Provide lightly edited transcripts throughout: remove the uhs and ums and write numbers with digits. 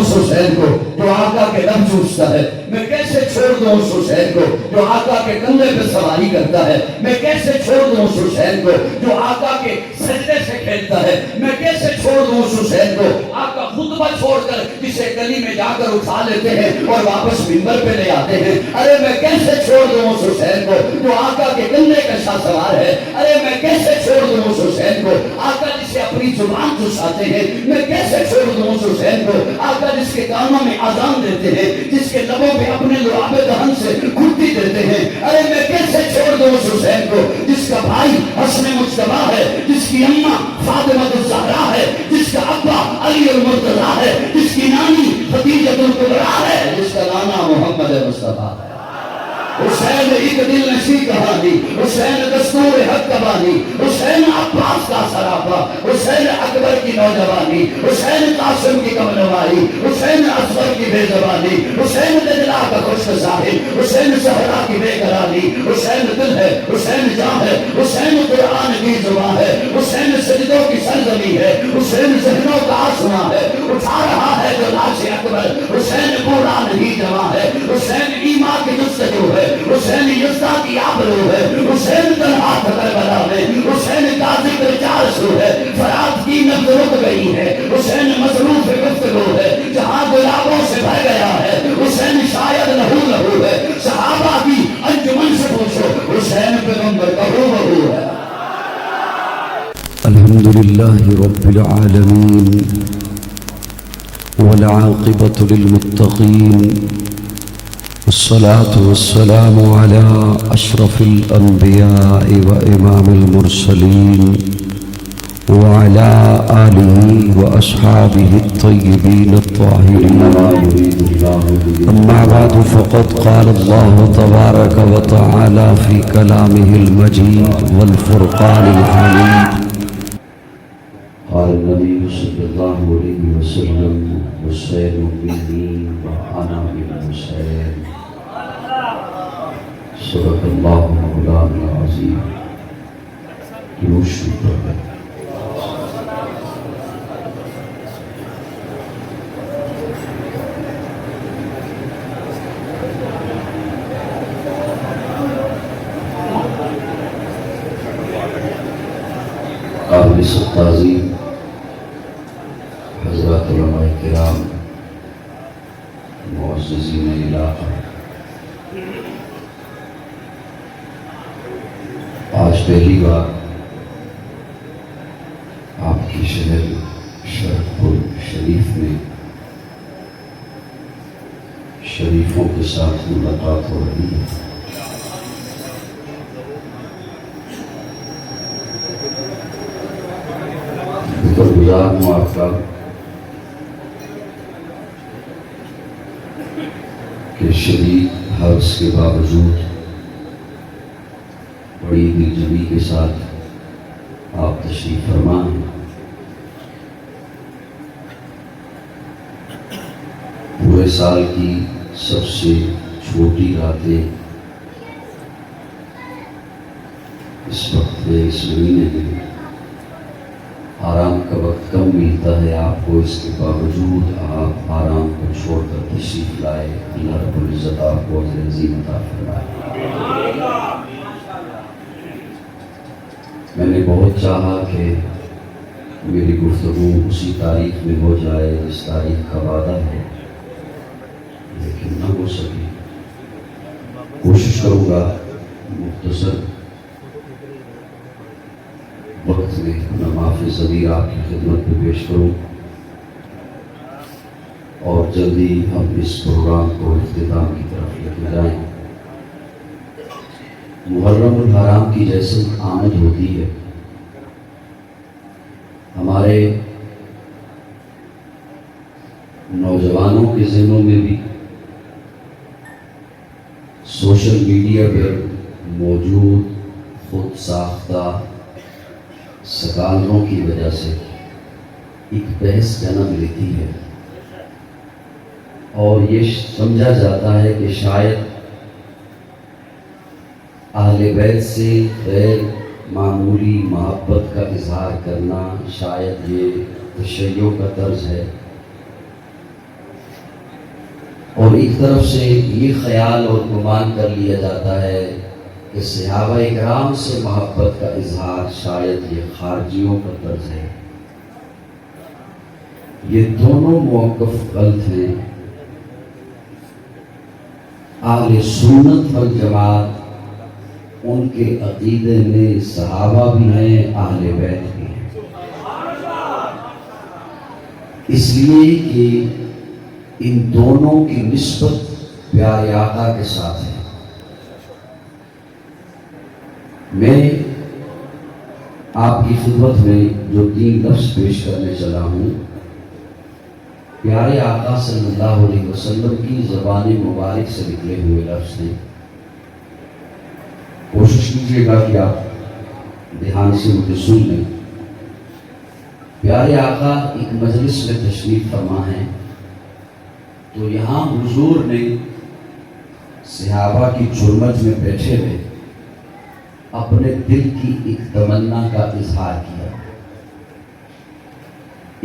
اس حسین کو جو آقا کے لب چوستا ہے؟ میں کیسے چھوڑ دوں اس حسین کو جو آقا کے کندھے پہ سواری کرتا ہے؟ میں کیسے چھوڑ دوں اس حسین کو جو آقا کے سجدے سے کھیلتا ہے؟ میں کیسے چھوڑ دوں اس حسین کو آقا خطبہ چھوڑ کر جسے گلی میں جا کر اٹھا لیتے ہیں اور واپس منبر پہ لے آتے ہیں؟ ارے میں کیسے چھوڑ دوں اس حسین کو جو آقا کے کندھے کا شاہ سوار ہے؟ ارے میں کیسے چھوڑ دوں اس حسین کو آقا جسے اپنی زبان چساتے ہیں؟ میں کیسے چھوڑ دوں اس حسین کو آقا جس کے کانوں میں اذان دیتے ہیں، جس کے لبوں پہ اپنے لعاب دہن سے گھٹی دیتے ہیں؟ ارے میں کیسے چھوڑ دوں اس حسین کو جس کا بھائی حسن مجتبیٰ ہے، جس کی اماں فاطمہ الزہرا ہے، جس کا ابا علی المرتضیٰ ہے، جس کی نانی خدیجہ الکبریٰ ہے، جس کا نانا محمد مصطفیٰ ہے؟ حسین ایک دل نشی کہانی، حسین دستور حق کا بانی، حسین عباس کا سراپا، حسین اکبر کی نوجوانی، حسین قاسم کی کم نوائی، حسین اصغر کی بے زبانی، حسین دجلہ کا خشک ساحل، حسین زہرا کی بے قراری، حسین دل ہے، حسین جان ہے، حسین قرآن کی زبان ہے، حسین سجدوں کی سرزمین ہے، حسین ذہنوں کا آسمان ہے، اٹھا رہا ہے جو لاش اکبر، حسین بوڑھا نہیں جوان ہے، حسین ایمان کی جستجو ہے، حسین یزدہ کی آبرو ہے، حسین تنہا کربلا میں، حسین کا ذکر چار سو ہے، فرات کی نبض رک گئی ہے، حسین مصروف گفتگو ہے، جہاں گلابوں سے بھر گیا ہے، حسین شاید لہو لہو ہے، صحابہ کی انجمن سے پوچھو حسین پیغمبر بہو بہو ہے۔ الحمدللہ رب العالمین والعاقبۃ للمتقین والصلاة والسلام على أشرف الأنبياء وإمام المرسلين وعلى آله وأصحابه الطيبين الطاهرين، أما بعد فقد قال الله تبارك وتعالى في كلامه المجيد والفرقان الحميد: قال النبي صلى الله عليه وسلم: حسين مني وأنا من حسين. صدق الله مولانا العظيم. قابل تعظیم حضرات علماء کرام، معززین علاقہ، آج پہلی بار آپ کی شہر شرف شریف میں شریفوں کے ساتھ ملاقات ہو رہی ہے۔ شکر گزار ہوں آپ کا کہ شدید حرص کے باوجود بڑی دلجمی کے ساتھ آپ تشریف فرما ہیں۔ پورے سال کی سب سے چھوٹی راتیں اس وقت میں، اس مہینے میں آرام کا وقت کم ملتا ہے آپ کو، اس کے باوجود آپ آرام کو چھوڑ کر تشریف لائے۔ اللہ رب العزت آپ کو اجر عظیم عطا فرمائے۔ میں نے بہت چاہا کہ میری گفتگو اسی تاریخ میں ہو جائے جس تاریخ کا وعدہ ہے، لیکن نہ ہو سکی۔ کوشش کروں گا مختصر وقت میں اپنا معافی ضمیر آپ کی خدمت میں پیش کروں، اور جلدی ہم اس پروگرام کو اختتام کی طرف لے کے جائیں۔ محرم الحرام کی جیسے آمد ہوتی ہے، ہمارے نوجوانوں کے ذہنوں میں بھی سوشل میڈیا پر موجود خود ساختہ سکالروں کی وجہ سے ایک بحث جنم لیتی ہے، اور یہ سمجھا جاتا ہے کہ شاید اہل بیت سے غیر معمولی محبت کا اظہار کرنا شاید یہ تشیع کا طرز ہے۔ اور ایک طرف سے یہ خیال اور گمان کر لیا جاتا ہے کہ صحابہ اکرام سے محبت کا اظہار شاید یہ خارجیوں کا طرز ہے۔ یہ دونوں موقف غلط ہیں۔ اہل سنت والجماعت ان کے عقیدے میں صحابہ بھی ہیں، اہل بیت بھی ہیں، اس لیے کہ ان دونوں کی نسبت پیارے آقا کے ساتھ ہے۔ میں آپ کی خدمت میں جو 3 لفظ پیش کرنے چلا ہوں، پیارے آقا صلی اللہ علیہ وسلم کی زبان مبارک سے نکلے ہوئے لفظ ہیں۔ کوشش کیجیے گا کہ آپ دھیان سے مجھے سن لیں۔ پیارے آقا ایک مجلس میں تشریف فرما ہے، تو یہاں حضور نے صحابہ کی چرمج میں بیٹھے ہوئے اپنے دل کی ایک تمنا کا اظہار کیا۔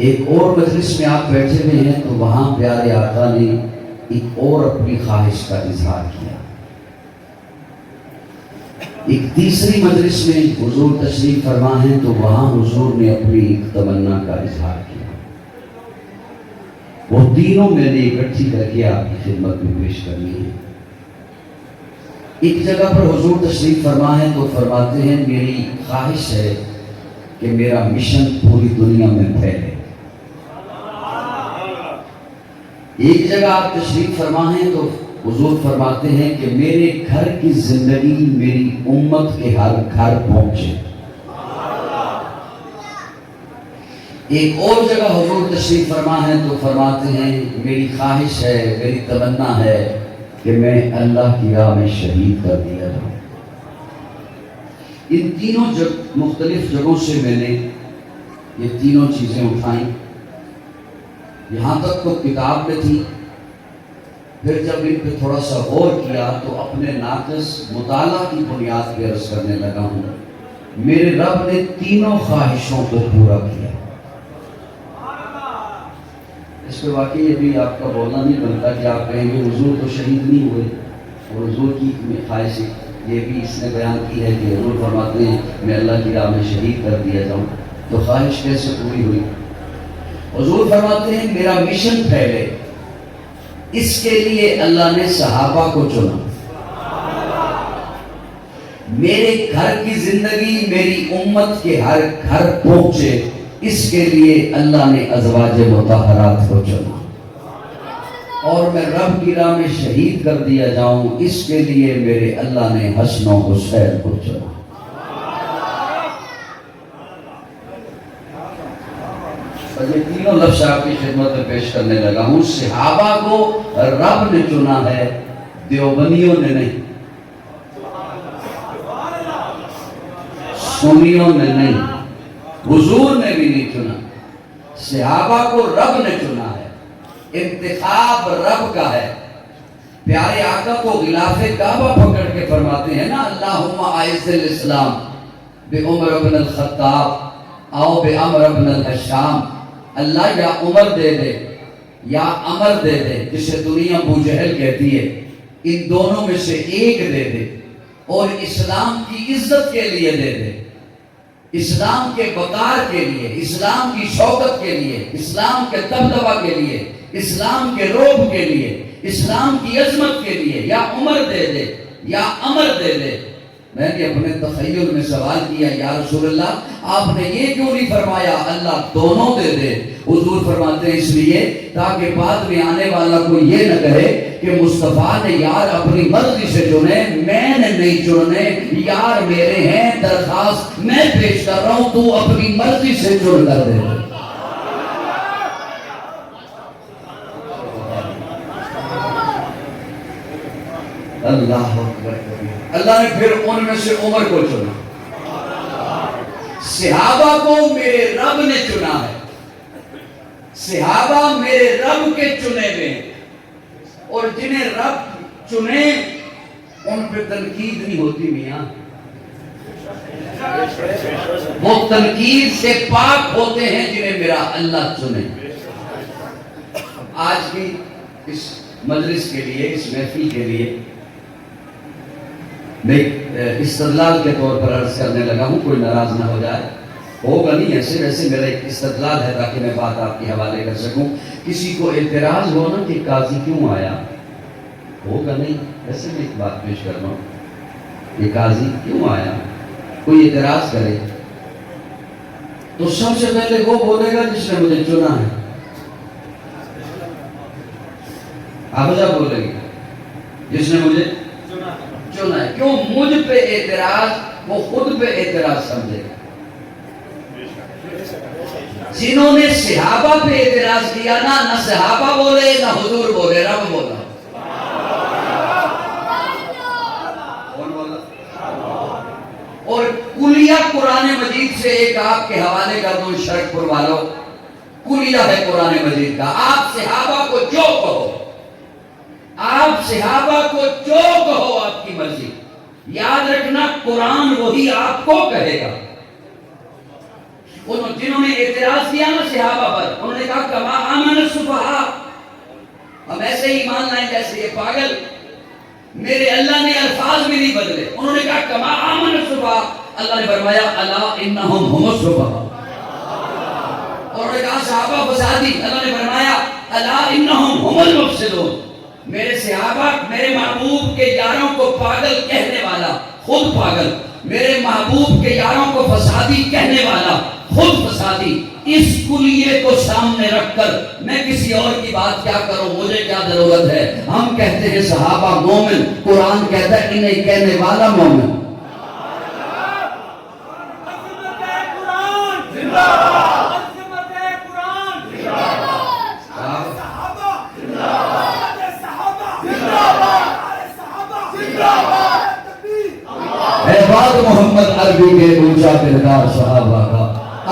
ایک اور مجلس میں آپ بیٹھے ہوئے ہیں تو وہاں پیارے آقا نے ایک اور اپنی خواہش کا اظہار کیا۔ ایک تیسری مجلس میں حضور تشریف فرما ہے تو وہاں حضور نے اپنی ایک تمنا کا اظہار کیا۔ وہ تینوں میں نے اکٹھی کر کے آپ کی خدمت میں پیش کرنی ہے۔ ایک جگہ پر حضور تشریف فرما ہے تو فرماتے ہیں میری خواہش ہے کہ میرا مشن پوری دنیا میں پھیلے۔ ایک جگہ آپ تشریف فرما ہیں تو حضور فرماتے ہیں کہ میرے گھر کی زندگی میری امت کے ہر گھر پہنچے۔ ایک اور جگہ حضور تشریف فرما ہے تو فرماتے ہیں میری خواہش ہے، میری تمنا ہے کہ میں اللہ کی راہ میں شہید کر دیا جاؤں۔ ان تینوں مختلف جگہوں سے میں نے یہ تینوں چیزیں اٹھائیں۔ یہاں تک تو کتاب میں تھی، پھر جب ان پہ تھوڑا سا غور کیا تو اپنے ناقص مطالعہ کی بنیاد پہ عرض کرنے لگا ہوں میرے رب نے تینوں خواہشوں کو پورا کیا۔ اس پہ واقعی یہ بھی آپ کا بولنا نہیں بنتا کہ آپ کہیں گے حضور تو شہید نہیں ہوئے، اور حضور کی خواہش یہ بھی اس نے بیان کی ہے کہ حضور فرماتے ہیں میں اللہ کی راہ میں شہید کر دیا جاؤں، تو خواہش کیسے پوری ہوئی؟ حضور فرماتے ہیں میرا مشن پھیلے، اس کے لیے اللہ نے صحابہ کو چنا۔ میرے گھر کی زندگی میری امت کے ہر گھر پہنچے، اس کے لیے اللہ نے ازواج مطہرات کو چنا۔ اور میں رب کی راہ میں شہید کر دیا جاؤں، اس کے لیے میرے اللہ نے حسن و حسین کو چنا۔ یہ تینوں لفظ آپ کی خدمت میں پیش کرنے لگا ہوں۔ صحابہ کو رب نے چنا ہے، دیوبندیوں نے نہیں، سنیوں نے نہیں، حضور نے بھی نہیں چنا۔ صحابہ کو رب نے چنا ہے، انتخاب رب کا ہے۔ پیارے آقا کو غلاف کعبہ پکڑ کے فرماتے ہیں نا اللہم اعز الاسلام بعمر بن الخطاب او بعمر بن الحشام، اللہ یا عمر دے دے یا عمر دے دے، جسے دنیا ابو جہل کہتی ہے، ان دونوں میں سے ایک دے دے، اور اسلام کی عزت کے لیے دے دے، اسلام کے وقار کے لیے، اسلام کی شوکت کے لیے، اسلام کے دبدبہ کے لیے، اسلام کے رعب کے لیے، اسلام کی عظمت کے لیے، یا عمر دے دے یا عمر دے دے۔ میں نے اپنے تخیل میں سوال کیا یا رسول اللہ آپ نے یہ کیوں نہیں فرمایا اللہ دونوں دے دے؟ حضور فرماتے ہیں اس لیے تاکہ بعد میں آنے والا کوئی یہ نہ کہے کہ مصطفیٰ نے یار اپنی مرضی سے چنے، میں نے نہیں چنے، یار میرے ہیں، درخواست میں پیش کر رہا ہوں، تو اپنی مرضی سے چن کر دے۔ اللہ اکبر، اللہ نے پھر ان میں سے عمر کو چنا۔ صحابہ کو میرے رب نے چنا ہے، صحابہ میرے رب کے چنے ہوئے، اور جنہیں رب چنے ان پہ تنقید نہیں ہوتی میاں، وہ تنقید سے پاک ہوتے ہیں جنہیں میرا اللہ چنے۔ آج بھی اس مجلس کے لیے، اس محفل کے لیے میں استدلال کے طور پر عرض کرنے لگا ہوں، کوئی ناراض نہ ہو جائے، ہوگا نہیں ایسے، ویسے میرا ایک استدلال ہے تاکہ میں بات آپ کے حوالے کر سکوں۔ کسی کو اعتراض ہو نا کہ قاضی کیوں آیا، ہوگا نہیں، ایسے میں ایک بات پیش کر رہا ہوں کہ قاضی کیوں آیا، کوئی اعتراض کرے تو سب سے پہلے وہ بولے گا جس نے مجھے چنا ہے، آپ جب بولیں گے جس نے مجھے چنا ہے، کیوں مجھ پہ اعتراض، وہ خود پہ اعتراض سمجھے گا۔ جنہوں نے صحابہ پہ اعتراض کیا نہ صحابہ بولے نہ حضور بولے، رب بولا۔ اور کلیہ قرآن مجید سے ایک آپ کے حوالے کر دوں شرک پور والوں، کلیہ ہے قرآن مجید کا، آپ صحابہ کو جو کہو، آپ صحابہ کو جو کہو آپ کی مرضی، یاد رکھنا قرآن وہی آپ کو کہے گا۔ جنہوں نے اعتراض کیا نا صحابہ پر، انہوں نے کہا کما آمن السفہاء، ہم ایسے ہی مان لائیں جیسے یہ پاگل، میرے اللہ نے الفاظ بھی نہیں بدلے، انہوں نے کہا کما آمن السفہاء، اللہ نے فرمایا الا انہم هم السفہاء، اور انہوں نے کہا صحابہ فسادی، اللہ نے فرمایا الا انہم هم المفسدون۔ میرے صحابہ، میرے محبوب کے یاروں کو پاگل کہنے والا خود پاگل، میرے محبوب کے یاروں کو فسادی کہنے والا خود فسادی، اس کلیے کو سامنے رکھ کر میں کسی اور کی بات کیا کروں، مجھے کیا ضرورت ہے؟ ہم کہتے ہیں صحابہ مومن، قرآن کہتا ہے انہیں کہنے والا مومن۔ احباب محمد عربی کے اونچا کردار صحابہ کا،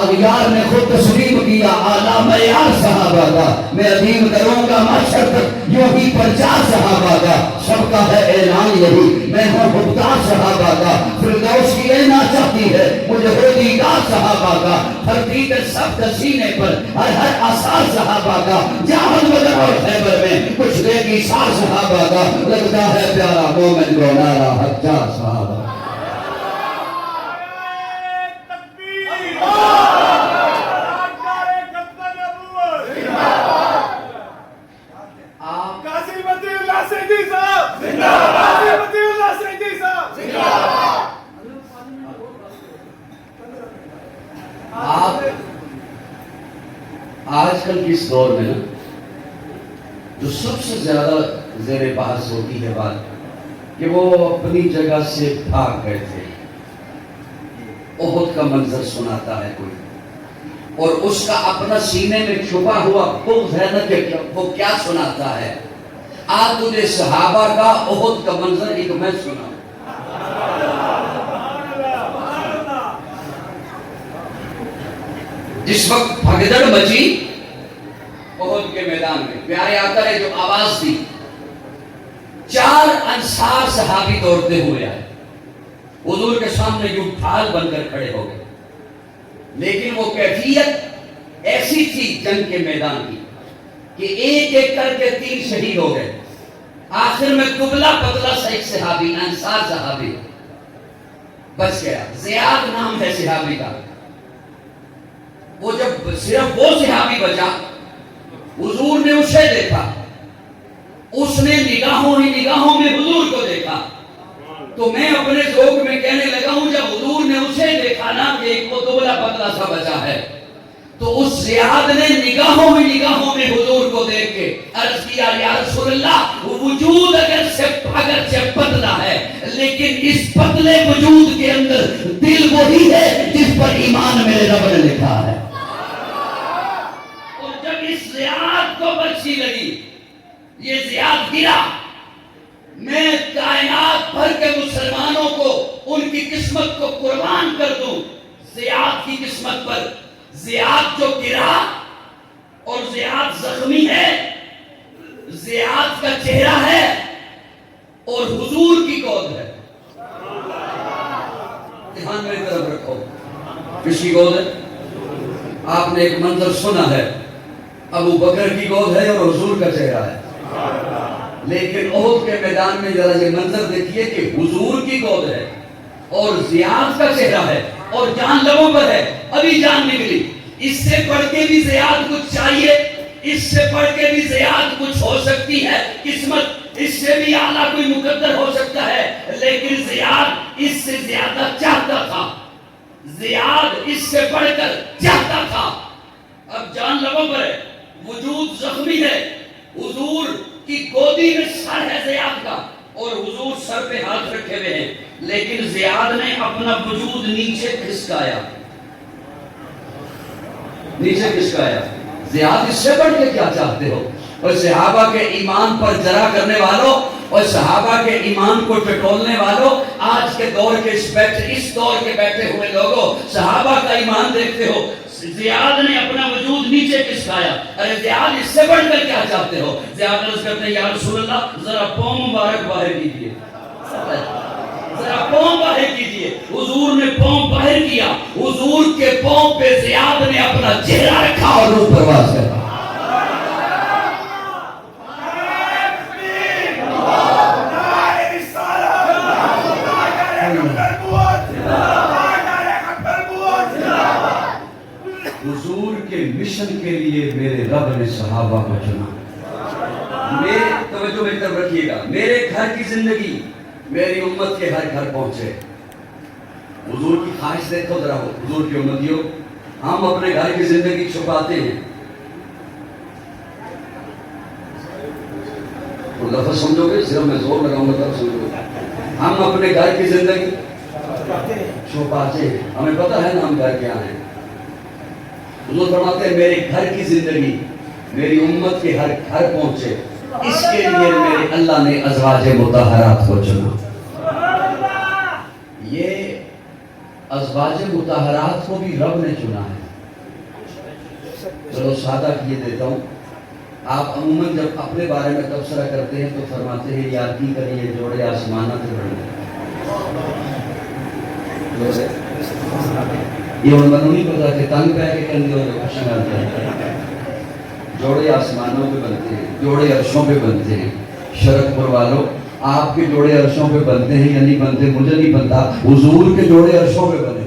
اغیار نے خود تسلیم کیا اعلیٰ معیار صحابہ کا، میں عظیم کروں گا معاشر تک یوں ہی پرچار صحابہ کا، سب کا ہے اعلان یہی، میں ہوں خوددار صحابہ کا، فردوس کی لینا چاہتی ہے مجھے ہو دیدار صحابہ کا، ہر دیگر سب کا سینے پر ہر آثار صحابہ کا، جہاد بدر اور خیبر میں کچھ دے گی سار صحابہ کا، لگتا ہے پیارا مومن کو نعرہ حجار صحابہ۔ آج کل کی اس دور میں جو سب سے زیادہ زیر بحث ہوتی ہے بات کہ وہ اپنی جگہ سے بھاگ گئے تھے، احد کا منظر سناتا ہے کوئی، اور اس کا اپنا سینے میں چھپا ہوا بغض ہے نا کہ وہ کیا سناتا ہے۔ آج تجھے صحابہ کا احد کا منظر ایک میں سنا، جس وقت بھگدڑ مچی احد کے میدان میں، پیارے آقا نے جو آواز دی، 4 انصار صحابی دوڑتے ہوئے آئے، حضور کے سامنے یوں ڈھال بن کر کھڑے ہو گئے، لیکن وہ کیفیت ایسی تھی جنگ کے میدان کی کہ ایک ایک کر کے 3 شہید ہو گئے، آخر میں دبلا پتلا سا ایک صحابی، انصار صحابی بچ گیا، زیاد نام ہے صحابی کا۔ وہ جب صرف وہ صحابی بچا، حضور نے اسے دیکھا، اس نے نگاہوں ہی نگاہوں میں حضور کو دیکھا، تو میں اپنے ذوق میں کہنے لگا ہوں جب حضور نے اسے دیکھا نا کہ ایک وہ دبلا پتلا سا بچا ہے، تو اس زیاد نے نگاہوں ہی نگاہوں میں حضور کو دیکھ کے عرض کیا یا رسول اللہ، وجود اگر سے پتلا ہے لیکن اس پتلے وجود کے اندر دل وہی ہے جس پر ایمان میرے رب نے لکھا ہے۔ اور جب اس زیاد کو بچی لگی، یہ زیاد گرا، میں کائنات بھر کے مسلمانوں کو ان کی قسمت کو قربان کر دوں زیاد کی قسمت پر۔ زیاد جو گرا اور زیاد زخمی ہے، زیاد کا چہرہ ہے اور حضور کی گود ہے، دھیان میری طرف رکھو، کس کی گود ہے؟ آپ نے ایک منظر سنا ہے، ابو بکر کی گود ہے اور حضور کا چہرہ ہے۔ لیکن احد کے میدان میں ذرا یہ منظر دیکھیے کہ حضور کی گود ہے اور زیاد کا چہرہ ہے اور جان لبوں پر ہے، ابھی جان نکلی۔ اس سے بڑھ کے بھی زیاد کچھ چاہیے، اس سے بڑھ کے بھی زیاد کچھ ہو سکتی ہے قسمت، اس سے بھی اعلیٰ کوئی مقدر ہو سکتا ہے، لیکن زیاد اس سے زیادہ چاہتا تھا، زیاد اس سے بڑھ کر چاہتا تھا۔ اب جان لبوں پر ہے، وجود زخمی ہے، حضور کی گودی میں سر ہے زیاد کا اور حضور سر پہ ہاتھ رکھے ہوئے ہیں، لیکن زیاد نے اپنا وجود نیچے کھسکایا، نیچے کھسکایا۔ زیاد اس سے بڑھ کے کیا چاہتے ہو؟ اور صحابہ کے ایمان پر جرا کرنے والوں اور صحابہ کے ایمان کو ٹٹولنے والوں، آج کے دور کے اس دور کے بیٹھے ہوئے لوگوں، صحابہ کا ایمان دیکھتے ہو، زیاد نے اپنا وجود نیچے کھسکایا۔ ارے زیاد اس سے بڑھ کر کیا چاہتے ہو؟ زیاد عرض کرتے ہیں یا رسول اللہ ذرا پاؤں مبارک باہر کیجیے، ذرا پاؤں باہر کیجیے۔ حضور نے پاؤں باہر کیا، حضور کے پاؤں پہ زیاد نے اپنا چہرہ رکھا اور روح پرواز کر۔ حضور کے مشن کے لیے میرے رب نے صحابہ کو چنا۔ میرے توجہ میں طرف رکھیے گا، میرے گھر کی زندگی میری امت کے ہر گھر پہنچے۔ حضور کی خواہش دیکھو ذرا، حضور کی امتیوں، ہم اپنے گھر کی زندگی چھپاتے ہیں۔ تو لفظ سمجھو گے، صرف میں زور لگاؤں گا تب سمجھو گے۔ ہم اپنے گھر کی زندگی چھپاتے ہیں، ہمیں پتہ ہے نا ہم گھر کیا ہیں۔ حضور فرماتے ہیں میرے گھر کی زندگی میری امت کے ہر گھر پہنچے، اس کے لیے میرے اللہ نے ازواج مطہرات کو چنا۔ یہ ازواج مطہرات کو بھی رب نے چنا ہے۔ چلو سادہ کیے دیتا ہوں، آپ عموماً جب اپنے بارے میں تبصرہ کرتے ہیں تو فرماتے ہیں یار کی کریے جوڑے آسمانہ سے بڑھنے۔ یہ ان بنوں نہیں پتا کہ تنگ پہ کے کندھے اور خوشی آتے ہیں۔ جوڑے آسمانوں پہ بنتے ہیں، جوڑے عرشوں پہ بنتے ہیں۔ شرک پور والوں، آپ کے جوڑے عرشوں پہ بنتے ہیں یا نہیں بنتے مجھے نہیں پتا، حضور کے جوڑے عرشوں پہ بنے۔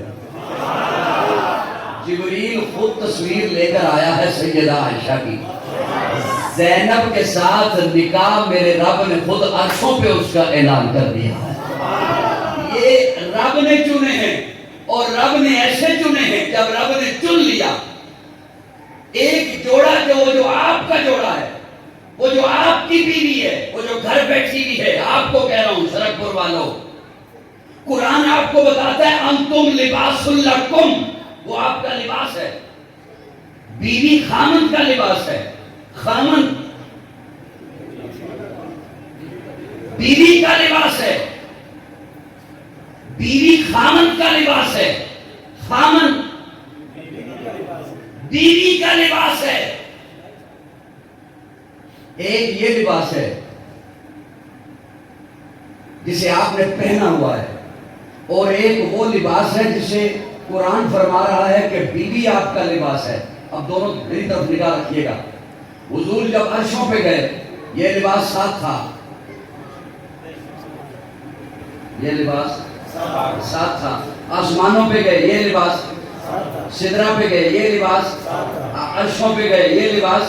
جبریل خود تصویر لے کر آیا ہے سیدہ عائشہ کی، زینب کے ساتھ نکاح میرے رب نے خود عرشوں پہ اس کا اعلان کر دیا ہے۔ یہ رب نے چنے ہیں اور رب نے ایسے چنے ہیں، جب رب نے چن لیا ایک جوڑا جو آپ کا جوڑا ہے، وہ جو آپ کی بیوی ہے، وہ جو گھر بیٹھی بھی ہے، آپ کو کہہ رہا ہوں سڑک پور والوں، قرآن آپ کو بتاتا ہے انتم لباس لکم، وہ آپ کا لباس ہے۔ بیوی خامن کا لباس ہے، خامن بیوی کا لباس ہے، بیوی خامن کا لباس ہے، خامن بیوی کا لباس ہے۔ ایک یہ لباس ہے جسے آپ نے پہنا ہوا ہے، اور ایک وہ لباس ہے جسے قرآن فرما رہا ہے کہ بیوی آپ کا لباس ہے۔ اب دونوں میری طرف نگاہ رکھیے گا۔ حضور جب عرشوں پہ گئے یہ لباس ساتھ تھا، یہ لباس ساتھ تھا۔ آسمانوں پہ گئے یہ لباس، سدرہ پہ گئے یہ لباس، عرشوں پہ گئے یہ لباس۔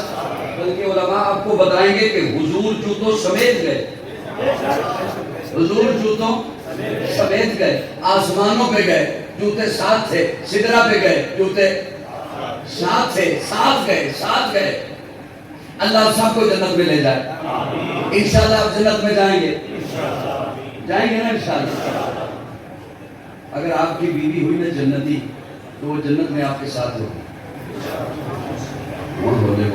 بلکہ علماء آپ کو بتائیں گے کہ حضور جوتوں سمیت گئے، حضور جوتوں سمیت گئے، آسمانوں پہ گئے جوتے ساتھ تھے، سدرہ پہ گئے جوتے ساتھ تھے، ساتھ گئے۔ اللہ سب کو جنت میں لے جائے۔ انشاءاللہ آپ جنت میں جائیں گے نا انشاءاللہ۔ اگر آپ کی بیوی ہوئی نا جنتی تو وہ جنت میں آپ کے ساتھ ہوگی۔ بولے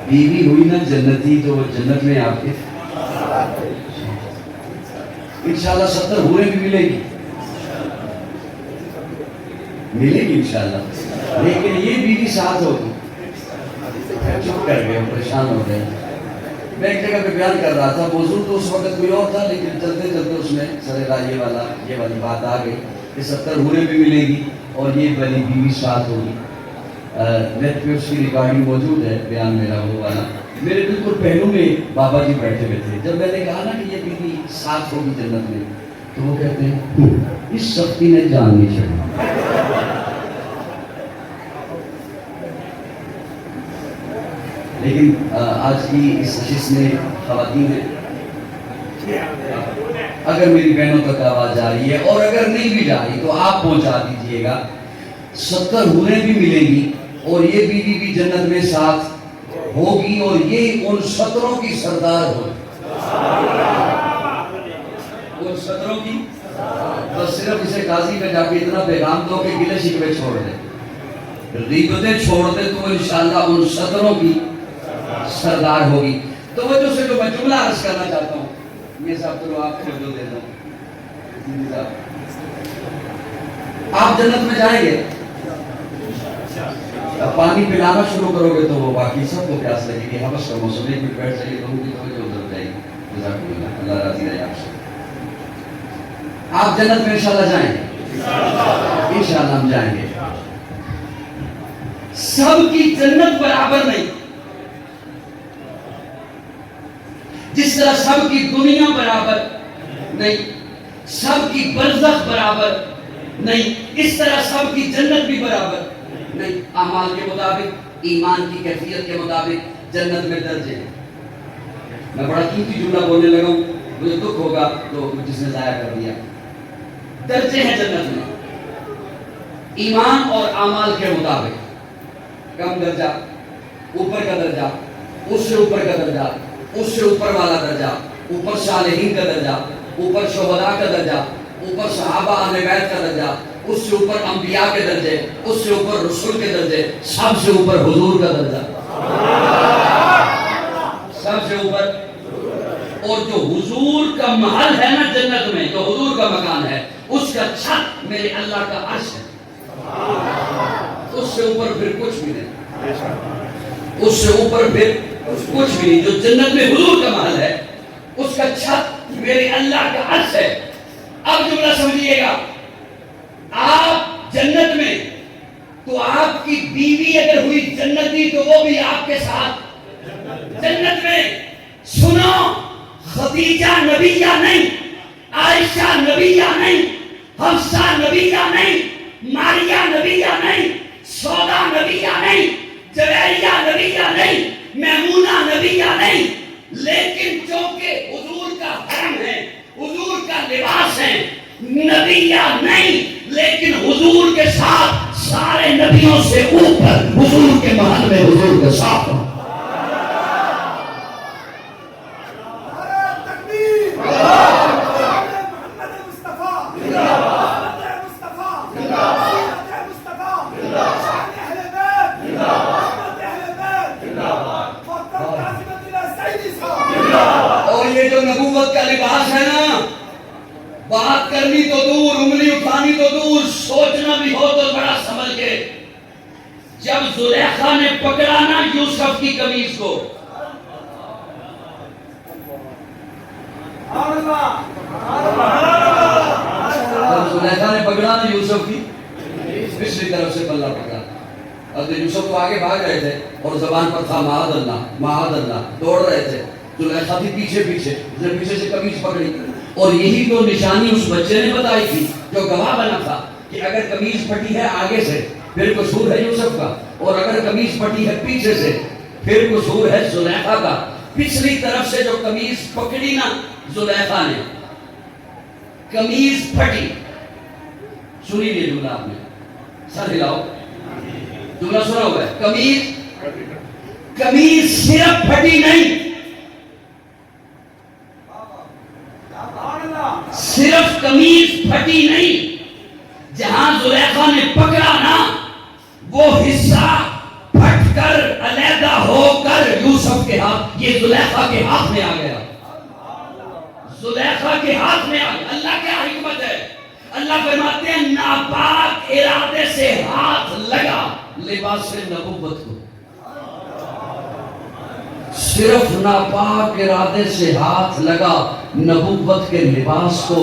بیوی ہوئی نا جنتی تو وہ جنت میں آپ کے انشاءاللہ 70 حوریں بھی ملے گی انشاءاللہ، لیکن یہ بیوی ساتھ ہوگی۔ چپ کر گئے، پریشان ہو گئے۔ میں ایک جگہ پہ بیان کر رہا تھا، موضوع تو اس وقت کوئی اور تھا، لیکن چلتے چلتے اس میں یہ والی بات آ گئی۔ کہ 70 ہونے بھی ملیں گی اور یہ والی بیوی ساتھ ہوگی. نیٹ پہ اس کی ریکارڈنگ موجود ہے بیان میرا وہ والا. میرے بالکل پہلو میں بابا جی بیٹھے ہوئے تھے. جب میں نے کہا نا کہ یہ بیوی ساتھ ہوگی جنت میں, تو وہ کہتے ہیں اس سختی نے جان نہیں چھڑی. لیکن آج کی اس نشست میں خواتین ہیں, اگر میری بہنوں تک آواز جا رہی ہے اور اگر نہیں بھی جا رہی تو آپ پہنچا دیجئے گا, 70 حوریں بھی ملیں گی اور یہ بیوی بھی جنت میں ساتھ ہوگی اور یہ ان 17 کی سردار ہوگی. ان 17 کی بس صرف اسے قاضی میں جا کے اتنا پیغام دو کہ گلے شکوے چھوڑ دے, غیبتیں چھوڑ دے, تو انشاءاللہ ان 17 کی سردار ہوگی. توجہ سے جو میں جملہ عرض کرنا چاہتا ہوں, یہ صاحب چلو آپ کو جو دے دوں, آپ جنت میں جائیں گے, پانی پلانا شروع کرو گے تو وہ باقی سب کو پیاس لگے گی. حبس کا موسم ہے, بیٹھ جائیے لوگوں کی توجہ ادھر جائے گی. اللہ راضی رہے آپ سے. آپ جنت میں انشاءاللہ جائیں گے, انشاءاللہ ہم جائیں گے. سب کی جنت برابر نہیں. جس طرح سب کی دنیا برابر نہیں, سب کی برزخ برابر نہیں, اس طرح سب کی جنت بھی برابر نہیں. اعمال کے مطابق, ایمان کی کیفیت کے مطابق جنت میں درجے ہیں. میں بڑا قیمتی جملہ بولنے لگا ہوں, مجھے دکھ ہوگا تو جس نے ضائع کر دیا. درجے ہیں جنت میں ایمان اور اعمال کے مطابق. کم درجہ, اوپر کا درجہ, اس سے اوپر کا درجہ, اس سے اوپر والا درجہ, اوپر صالحین کا درجہ, اوپر شہداء کا درجہ, اوپر صحابہ اہل بیت کا درجہ, اس سے اوپر انبیاء کے درجے, اس سے اوپر رسول کے درجے, سب سے اوپر حضور کا درجہ, سب سے اوپر. اور جو حضور کا محل ہے نا جنت میں, جو حضور کا مکان ہے, اس کا چھت میرے اللہ کا عرش ہے. اس سے اوپر پھر کچھ بھی نہیں, اس سے اوپر پھر کچھ بھی نہیں. جو جنت میں حضور کا محل ہے, اس کا چھت میرے اللہ کا عرش ہے. اب جملہ سمجھیے گا, آپ جنت میں تو آپ کی بیوی اگر ہوئی جنتی تو وہ بھی آپ کے ساتھ جنت میں. سنو, خدیجہ نبیہ نہیں, عائشہ نبیہ نہیں, حفصہ نبیہ نہیں, ماریہ نبیہ نہیں, سودا نبیہ نہیں, جویریہ نبیہ نہیں, میمونہ نبیہ نہیں. لیکن چونکہ حضور کا حرم ہے, حضور کا لباس ہے, نبیہ نہیں, لیکن حضور کے ساتھ سارے نبیوں سے اوپر حضور کے محل میں حضور کے ساتھ. اور یہ جو نبوت کا لباس ہے نا, بات کرنی تو دور, انگلی اٹھانی تو دور, سوچنا بھی ہو تو بڑا سمجھ کے. جب زلیخا نے پکڑا نا یوسف کی قمیض کو, جب زلیخا نے پکڑا نا یوسف کی پچھلی طرف سے بلہ پکڑا, اب یوسف تو آگے بھاگ رہے تھے اور زبان پر تھا معاذ اللہ, معاذ اللہ, دوڑ رہے تھے. زلیخا تھی پیچھے پیچھے, اس نے پیچھے سے قمیض پکڑی. اور یہی تو نشانی اس بچے نے بتائی تھی جو گواہ بنا تھا کہ اگر قمیض پھٹی ہے آگے سے پھر قصور ہے یوسف کا, اور اگر قمیض پھٹی ہے پیچھے سے پھر قصور ہے زلیخا کا. پچھلی طرف سے جو قمیض پکڑی نا زلیخا نے, قمیض پھٹی. سنی لیے جملہ آپ نے, سر ہلاؤ, جملہ سنا ہوا ہے. قمیض صرف پھٹی نہیں, صرف قمیض پھٹی نہیں, جہاں زلیخا نے پکڑا نا وہ حصہ پھٹ کر علیحدہ ہو کر یوسف کے ہاتھ, یہ زلیخا کے ہاتھ میں آ گیا, زلیخا کے ہاتھ میں آ گیا. اللہ کیا حکمت ہے, اللہ فرماتے ہیں ناپاک ارادے سے ہاتھ لگا لباس نبوت کو. صرف ناپاک ارادے سے ہاتھ لگا نبوت کے لباس کو.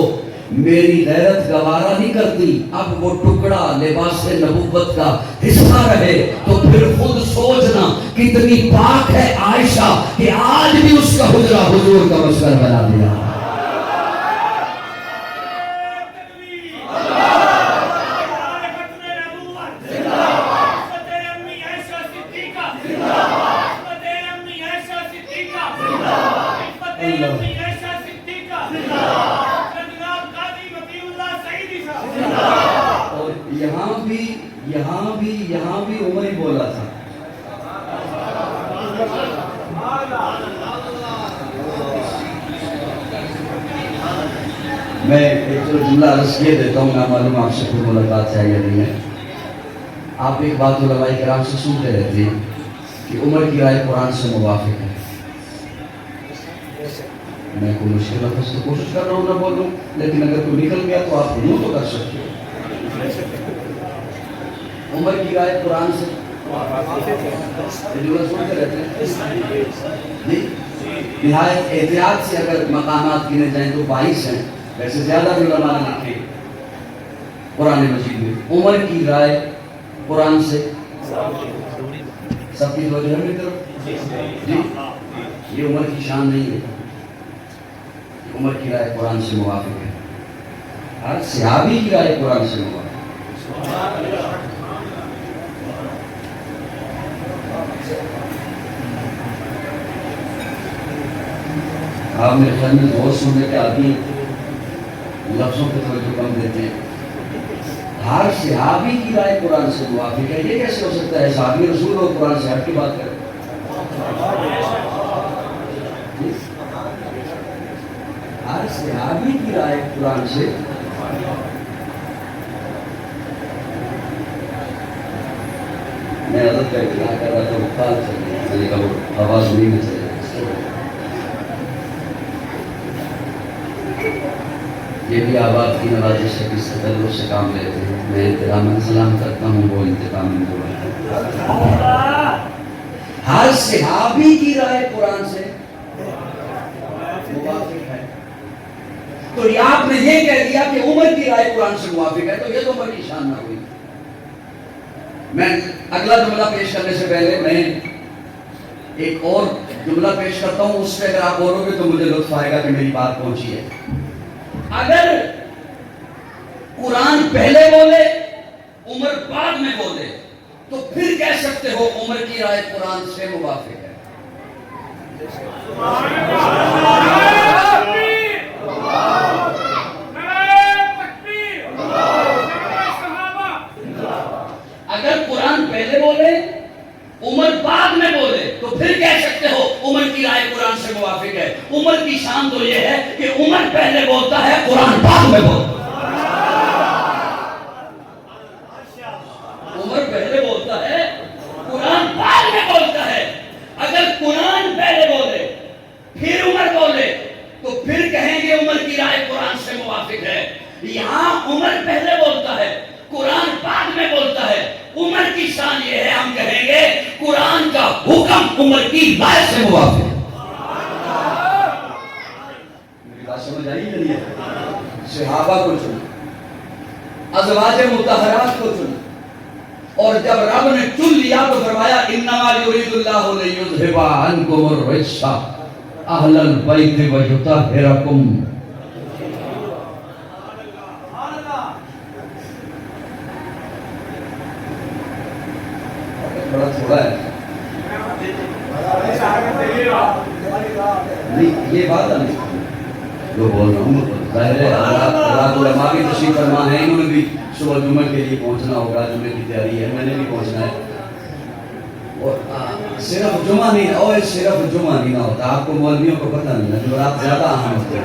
میری غیرت گوارا نہیں کرتی اب وہ ٹکڑا لباس نبوت کا حصہ رہے تو پھر خود سوچنا کتنی پاک ہے عائشہ کہ آج بھی اس کا حجرہ حضور کا مسکن بنا دیا. یہاں بھی عمر ہی بولا تھا. میں ایک تو جملہ عرض کیے دیتا ہوں, نہ معلوم آپ سے کوئی ملاقات ہے یا نہیں ہے. آپ ایک بات علماء کرام سے سنتے رہتے ہیں کہ عمر کی رائے قرآن سے موافق ہے. میں کوئی مشکل لفظ تو کوشش کر رہا ہوں نہ بولوں, لیکن اگر کوئی نکل گیا تو آپ یوں تو کر سکتے ہو. عمر کی رائے قرآن سے سنتے رہتے ہیں. نہایت احتیاط سے اگر مقامات گنے جائیں تو 22 ہیں, ویسے زیادہ بھی علماء نے لکھے قرآن مجید میں. عمر کی رائے قرآن سے سب کی توجہ ہے میری طرف جی. یہ عمر کی شان نہیں ہے, عمر کی رائے قرآن سے موافق ہے. ہر صحابی کی رائے قرآن سے موافق ہے. آپ میرے خیال میں بہت سننے کے آدمی لفظوں پہ توجہ کم دیتے ہیں. ہر صحابی کی رائے قرآن سے موافق ہے. یہ کیسے ہو سکتا ہے صحابی رسول اور قرآن سے ہٹ کے بات کریں؟ ہر صحابی کی رائے قرآن سے. میں عدد کا اطلاع کر رہا تھا مختال سے, میں کہا آواز نہیں میں چلے. یہ بھی آباد کی نوازش سے کس تعلق سے کام لیتے ہیں. میں احترام سلام کرتا ہوں, وہ انتقام ہر صحابی کی رائے قرآن سے موافق ہے. تو یہ آپ نے یہ کہہ دیا کہ عمر کی رائے قرآن سے موافق ہے, تو یہ تو عمر کی شان نہ ہوئی. میں اگلا جملہ پیش کرنے سے پہلے میں ایک اور جملہ پیش کرتا ہوں, اس پہ اگر آپ بولو گے تو مجھے لطف آئے گا کہ میری بات پہنچی ہے. اگر قرآن پہلے بولے عمر بعد میں بولے تو پھر کہہ سکتے ہو عمر کی رائے قرآن سے موافق ہے. اگر قرآن پہلے بولے عمر بعد میں بولے تو پھر کہہ سکتے ہو عمر کی رائے قرآن سے موافق ہے. عمر کی شان تو یہ ہے کہ عمر پہلے بولتا ہے, قرآن بعد میں بولتا ہے. عمر پہلے بولتا ہے, قرآن بعد میں بولتا ہے. اگر قرآن پہلے بولے پھر عمر بولے تو پھر کہیں گے عمر کی رائے قرآن سے موافق ہے. یہاں عمر پہلے بولتا ہے, قرآن بعد میں بولتا ہے. عمر کی شان یہ ہے, ہم کہیں گے قرآن کا حکم عمر کی رائے سے موافق ہے. میری بات سمجھ آئی نہیں ہے؟ صحابہ کو چنا, ازواج مطہرات کو چنا, اور جب رب نے چن لیا تو فرمایا انما یرید اللہ لیذھب عنکم الرجس اہل البیت ویطہرکم. بڑا تھوڑا ہے نہیں, یہ بات نہیں جو بول رہا ہوں. ظاہر ہے حضرات علماء بھی تشریف فرما ہیں, انہوں نے بھی صبح جمعہ کے لیے پہنچنا ہوگا, جمعے کی تیاری ہے, میں نے بھی پہنچنا ہے. اور صرف جمعہ نہیں, اور صرف جمعہ نہیں نہ ہوتا, آپ کو مولویوں کو پتہ نہیں ہے, جمعرات زیادہ اہم ہوتے ہیں.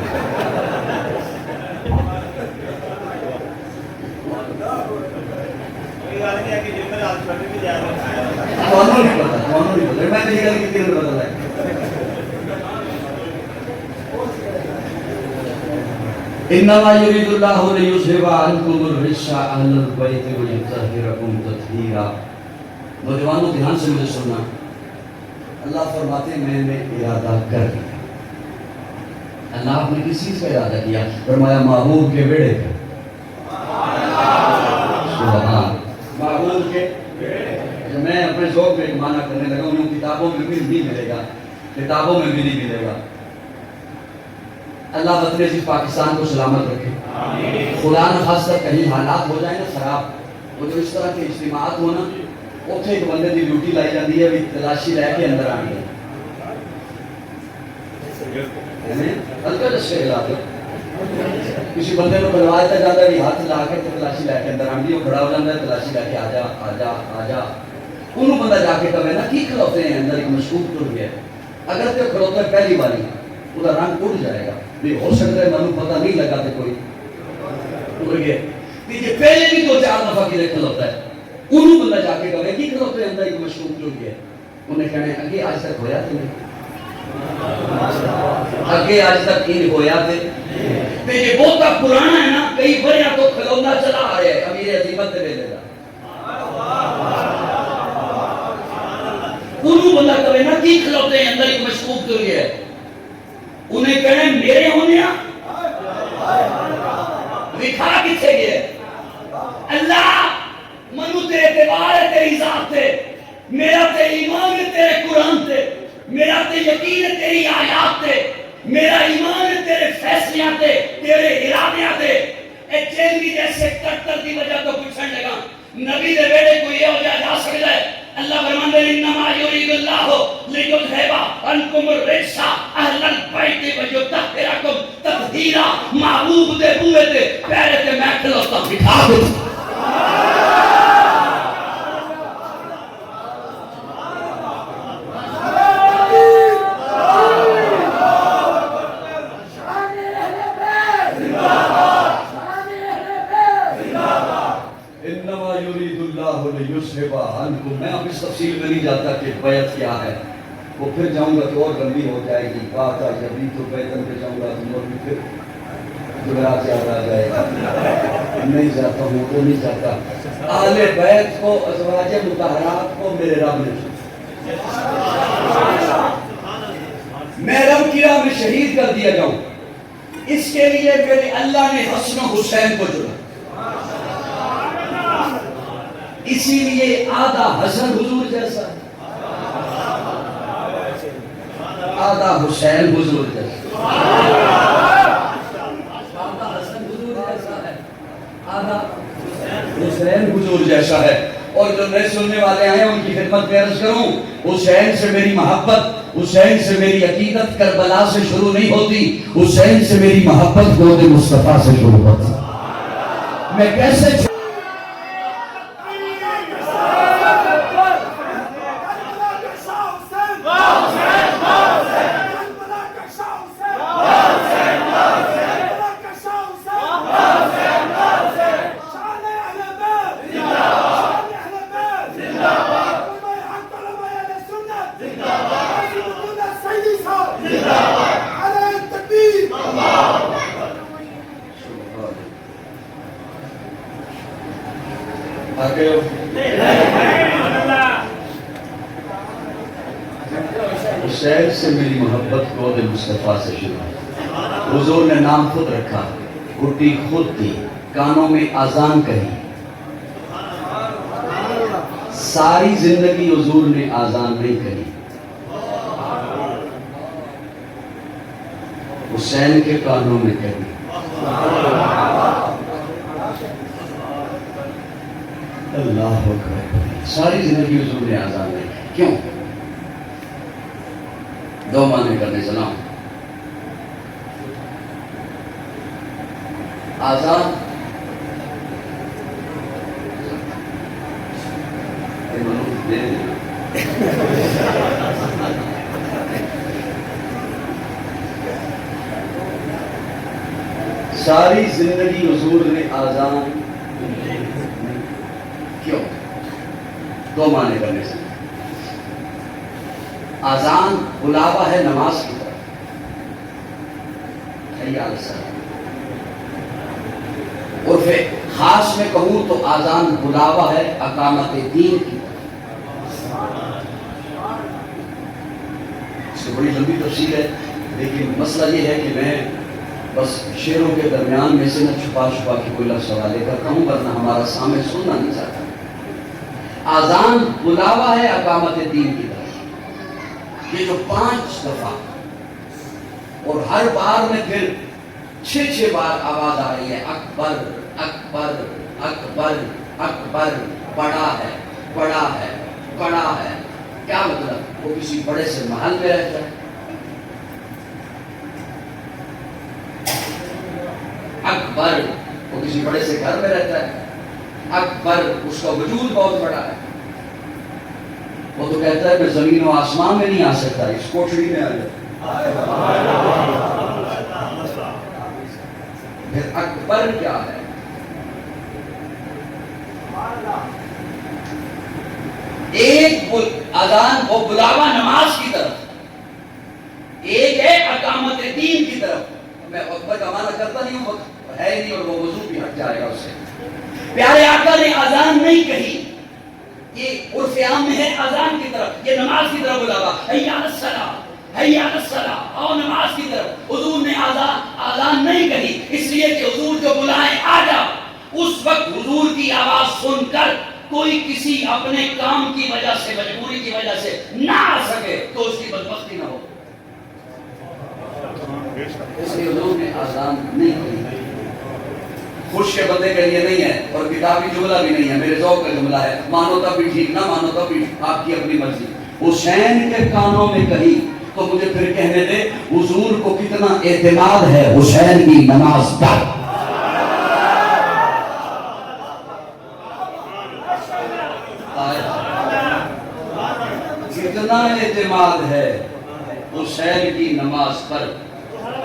کونوں نہیں پتا, میں نے یہ کتنے میں بدل ہے. انما یرید اللہ لیذھب عنکم الرجس اہل البیت ویطہرکم تطہیرا. نوجوانوں دھیان سے مجھے سننا, اللہ فرماتے ہیں میں نے ارادہ کر لیا. اللہ آپ نے کس چیز کا ارادہ کیا؟ فرمایا محبوب کے بیڑے پہ. سبحان محبوب کے بیڑے. میں اپنے ذوق میں معنی کرنے لگا ہوں، کتابوں میں بھی نہیں ملے گا، کتابوں میں بھی نہیں ملے گا. اللہ وطن عزیز پاکستان کو سلامت رکھے. خدا نہ خاص کر کہیں حالات ہو جائیں نا خراب، وہ جو اس طرح کے اجتماعات ہونا، اتنے ایک بندے کی ڈیوٹی لائی جاتی ہے بھی تلاشی لے کے اندر آنی ہے. ہلکا جس کے خلاف کسی بندے کو بلوایا تھا جاتا ہے ہاتھ لا کے تلاشی لے کے اندر آنی، وہ کھڑا ہو جاتا ہے تلاشی لے کے آ جا آ جا آ جا. انہوں بندہ جا کے کہے نا کی کھلوتے ہیں اندر ایک مشکوک ٹر گیا. اگر تو کھلوتا ہے پہلی باری وہ رنگ اڑ جائے گا، بھی ہو سکتا ہے منو پتہ نہیں لگا تو کوئی اڑ گیا. یہ پہلے بھی دو چار دفعہ کے لیے کھلوتا ہے. انہوں بندہ جا کے کہے کی کھلوتے ہیں اندر ایک مشکوک ٹر گیا. انہیں کہنے اگے آج تک ہویا تھا نہیں، اگے آج تک نہیں ہویا تھے. یہ بہت پرانا ہے نا، کئی بریاں تو کھلونا چلا آ رہا ہے امیر عظیمت دے ویلے دا. انہوں بندہ کہے نا کی کھلوتے ہیں اندر ایک مشکوک ٹر گیا. انہیں کہنے میرے ہونے لکھا کتنے گئے؟ اللہ منو تیرے اعتبار ہے تیری ذات تے، میرا تے ایمان ہے تیرے قرآن تے، میرا تے یقین ہے تیری آیات تے، میرا ایمان ہے تیرے فیصلیاں تے، تیرے ارادیاں تے. ایک چیلوی جیسے کٹر دی وجہ تو پوچھنے لگا نبی دے بیڑے کو یہ ہو جا سکتا ہے؟ اللہ فرماتا ہے انما یرید اللہ لیذھب عنکم الرجس اہل البیت ویطہرکم تطہیرا. محبوب دے بوئے تے پیرے تے میں کھلوتا بٹھا دوں. میں اب اس تفصیل میں نہیں جاتا کہ بیعت کیا ہے، وہ پھر جاؤں گا تو اور لمبی ہو جائے گی. بات آ جبھی تو بیعتن پہ جاؤں گا تو بھی پھر جبرات یاد آ جائے گا. نہیں جاتا ہوں تو نہیں جاتا. اہل بیت کو ازواج مطہرات کو میرے رب نے میں رب کی راہ میں شہید کر دیا جاؤں، اس کے لیے میرے اللہ نے حسن و حسین کو چنا. اسی لیے آدھا حسن حضور جیسا، آدھا حسین حضور جیسا. آدھا حسن حضور جیسا ہے، آدھا حسین حضور جیسا ہے. اور جو نئے سننے والے آئے ان کی خدمت میں عرض کروں، حسین سے میری محبت، حسین سے میری عقیدت کربلا سے شروع نہیں ہوتی، حسین سے میری محبت گود مصطفیٰ سے شروع ہوتی. میں کیسے حسین سے میری محبت گود مصطفیٰ سے شروع. حضور نے نام خود رکھا، گھٹی خود دی، کانوں میں اذان کہی. ساری زندگی حضور نے اذان نہیں کہی. حسین کے کانوں میں کہی. اللہ اکبر. ساری زندگی حضور نے اذان نہیں کہی. کیوں؟ دو معنی کرنے چلا ہوں. آزاد ساری زندگی حضور نے آزان کیوں؟ دو معنی کرنے سے. آزان بلاوا ہے نماز کی طرف، خیال سے. اور پھر خاص میں کہوں تو آزان بلاوا ہے اقامت دین کی طرف. اس کی بڑی لمبی تفصیل ہے، لیکن مسئلہ یہ ہے کہ میں بس شعروں کے درمیان میں سے نہ چھپا کے کوئی لفظ حوالے کرتا ہوں، ورنہ ہمارا سامنے سننا نہیں چاہتا۔ آذان بلاوا ہے اقامت دین کی طرف، یہ جو 5 دفعہ اور ہر بار میں پھر 6 بار آواز آ رہی ہے، اکبر اکبر اکبر اکبر، بڑا ہے بڑا ہے بڑا ہے۔ کیا مطلب؟ وہ کسی بڑے سے محل میں رہتا ہے، اکبر وہ کسی بڑے سے گھر میں رہتا ہے، اکبر اس کا وجود بہت بڑا ہے۔ وہ تو کہتا ہے میں زمین و آسمان میں نہیں آ سکتا، اس کوٹھڑی میں آ جاتا۔ پھر اکبر کیا ہے؟ ایک اذان وہ بلاوا نماز کی طرف، ایک ہے اقامت دین کی طرف۔ میں اکبر کا معنی کرتا نہیں ہوں، وقت ہے نہیں اور وہ وضو بھی ہٹ جائے گا اس سے۔ پیارے آقا نے اذان نہیں کہی، یہ عرف عام میں ہے اذان کی طرف، یہ نماز کی طرف بلاوا، حی علی الصلاۃ حی علی الصلاۃ، آؤ نماز کی طرف۔ حضور نے اذان نہیں کہی، اس لیے کہ حضور جو بلائیں آ جا، اس وقت حضور کی آواز سن کر کوئی کسی اپنے کام کی وجہ سے، مجبوری کی وجہ سے نہ آ سکے تو اس کی بدبختی نہ ہو۔ اس لیے حضور نے اذان نہیں کی۔ خوش کے بندے کے لیے نہیں ہے اور کتابی جملہ بھی نہیں ہے، میرے ذوق کا جملہ ہے، مانو تب بھی ٹھیک، نہ مانو تب بھی آپ کی اپنی مرضی۔ حسین کے کانوں میں کہی تو مجھے پھر کہنے دے حضور کو کتنا اعتماد ہے حسین کی نماز پر۔ کتنا اعتماد ہے حسین کی نماز پر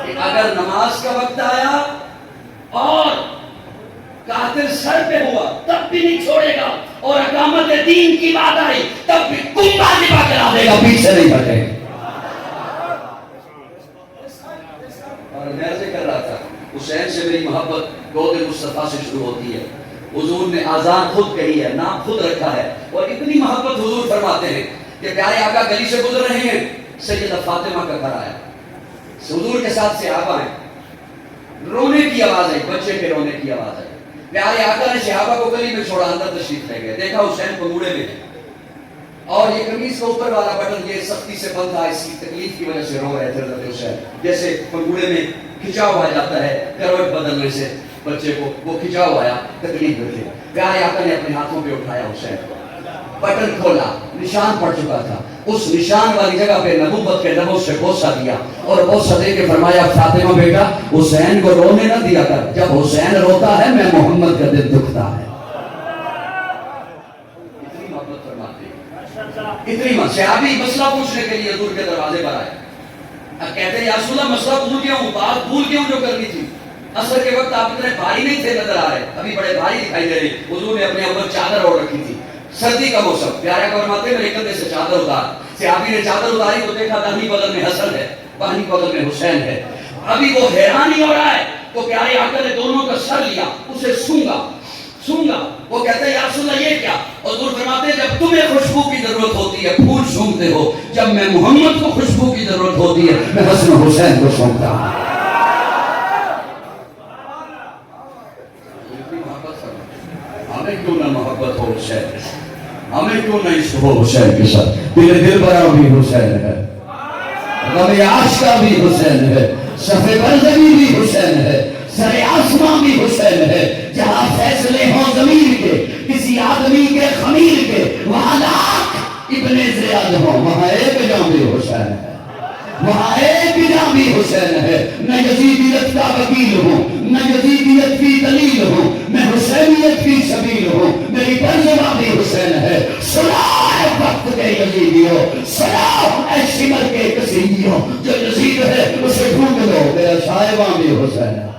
کہ اگر نماز کا وقت آیا اور قاتل سر پہ ہوا تب بھی نہیں چھوڑے گا، اور اقامت دین کی بات آئی تب بھی کنبہ ذبح کرا دے گا، پیچھے نہیں ہٹے گا۔ اور میں عرض کر رہا تھا حسین سے میری محبت دود مصطفیٰ سے شروع ہوتی ہے۔ حضور نے اذان خود کہی ہے، نام خود رکھا ہے، اور اتنی محبت حضور فرماتے ہیں کہ پیارے آقا گلی سے گزر رہے ہیں، سیدہ فاطمہ کا گھر آیا، حضور کے ساتھ صحابہ ہیں، رونے کی آواز آئی، بچے کے رونے کی آواز آئی۔ پیارے آقا نے صحابہ کو گلی میں چھوڑا، اندر تشریف لے گئے، دیکھا حسین پنگوڑے میں ہے، اور یہ قمیص کا اوپر والا بٹن یہ سختی سے بند تھا، اس کی تکلیف کی وجہ سے رو رہے تھے حضرت حسین۔ جیسے پنگوڑے میں کھچاؤ آ جاتا ہے کروٹ بدلنے سے بچے کو، وہ کھچاؤ آیا تکلیف میں تھے۔ پیارے آقا نے اپنے ہاتھوں پہ اٹھایا حسین کو، بٹن کھولا، نشان پڑ چکا تھا، اس نشان والی جگہ پہ نبوت کے لبوں سے بوسہ دیا، اور بوسہ دے کے فرمایا فاطمہ بیٹا حسین کو رونے نہ دیا کر، جب حسین روتا ہے میں محمد کا دل دکھتا ہے۔ اتنی محبت فرماتے ہیں، اتنی محبت۔ صحابی مسئلہ پوچھنے کے لیے حضور کے دروازے پر آئے، اب کہتے ہیں یا رسول اللہ مسئلہ بھول گیا ہوں، بات بھول گیا ہوں جو کرنی تھی۔ عصر کے وقت آپ اتنے بھاری نہیں تھے نظر آ رہے، ابھی بڑے بھاری دکھائی دے رہے۔ حضور نے اپنے اوپر چادر اوڑھ رکھی تھی، سردی کا موسم، پیارے کو فرماتے ہیں میرے کندھے سے چادر اتار۔ صحابی نے چادر اتاری تو دیکھا داہنی بغل میں حسن ہے، بائیں بغل میں حسین ہے۔ ابھی وہ حیران ہی ہو رہا ہے تو پیارے آقا نے دونوں کا سر لیا، اسے سونگا۔ وہ کہتے ہیں یا رسول اللہ یہ کیا؟ حضور فرماتے ہیں جب تمہیں خوشبو کی ضرورت ہوتی ہے پھول سونگتے ہو، جب میں محمد کو خوشبو کی ضرورت ہوتی ہے میں حسن حسین کو سونگتا ہوں۔ ہمیں کیوں نہ محبت ہو حسین، ہمیں کیوں نہ عشق ہو حسین کے ساتھ۔ دل برا بھی حسین ہے، غم عاشقہ بھی حسین ہے، صف برزخی بھی حسین ہے، سر آسمان بھی حسین ہے۔ جہاں فیصلے ہوں زمین کے کسی آدمی کے خمیر کے، وہاں لاکھ ابن زیاد ہوں، وہاں ایک جام بھی حسین ہے، وہاں ایک جام بھی حسین ہے۔ نہ یزیدیت کا وکیل ہوں، نہ یزیدیت کی دلیل ہوں، میں حسینیت کی سبیل ہوں، میری ترجمہ بھی حسین ہے۔ سناؤ اے وقت کے یزیدیوں، سناؤ اے شمر کے کسیدیوں، جو یزید ہے اسے ڈھونڈ لو، میرا صاحبہ بھی حسین ہے۔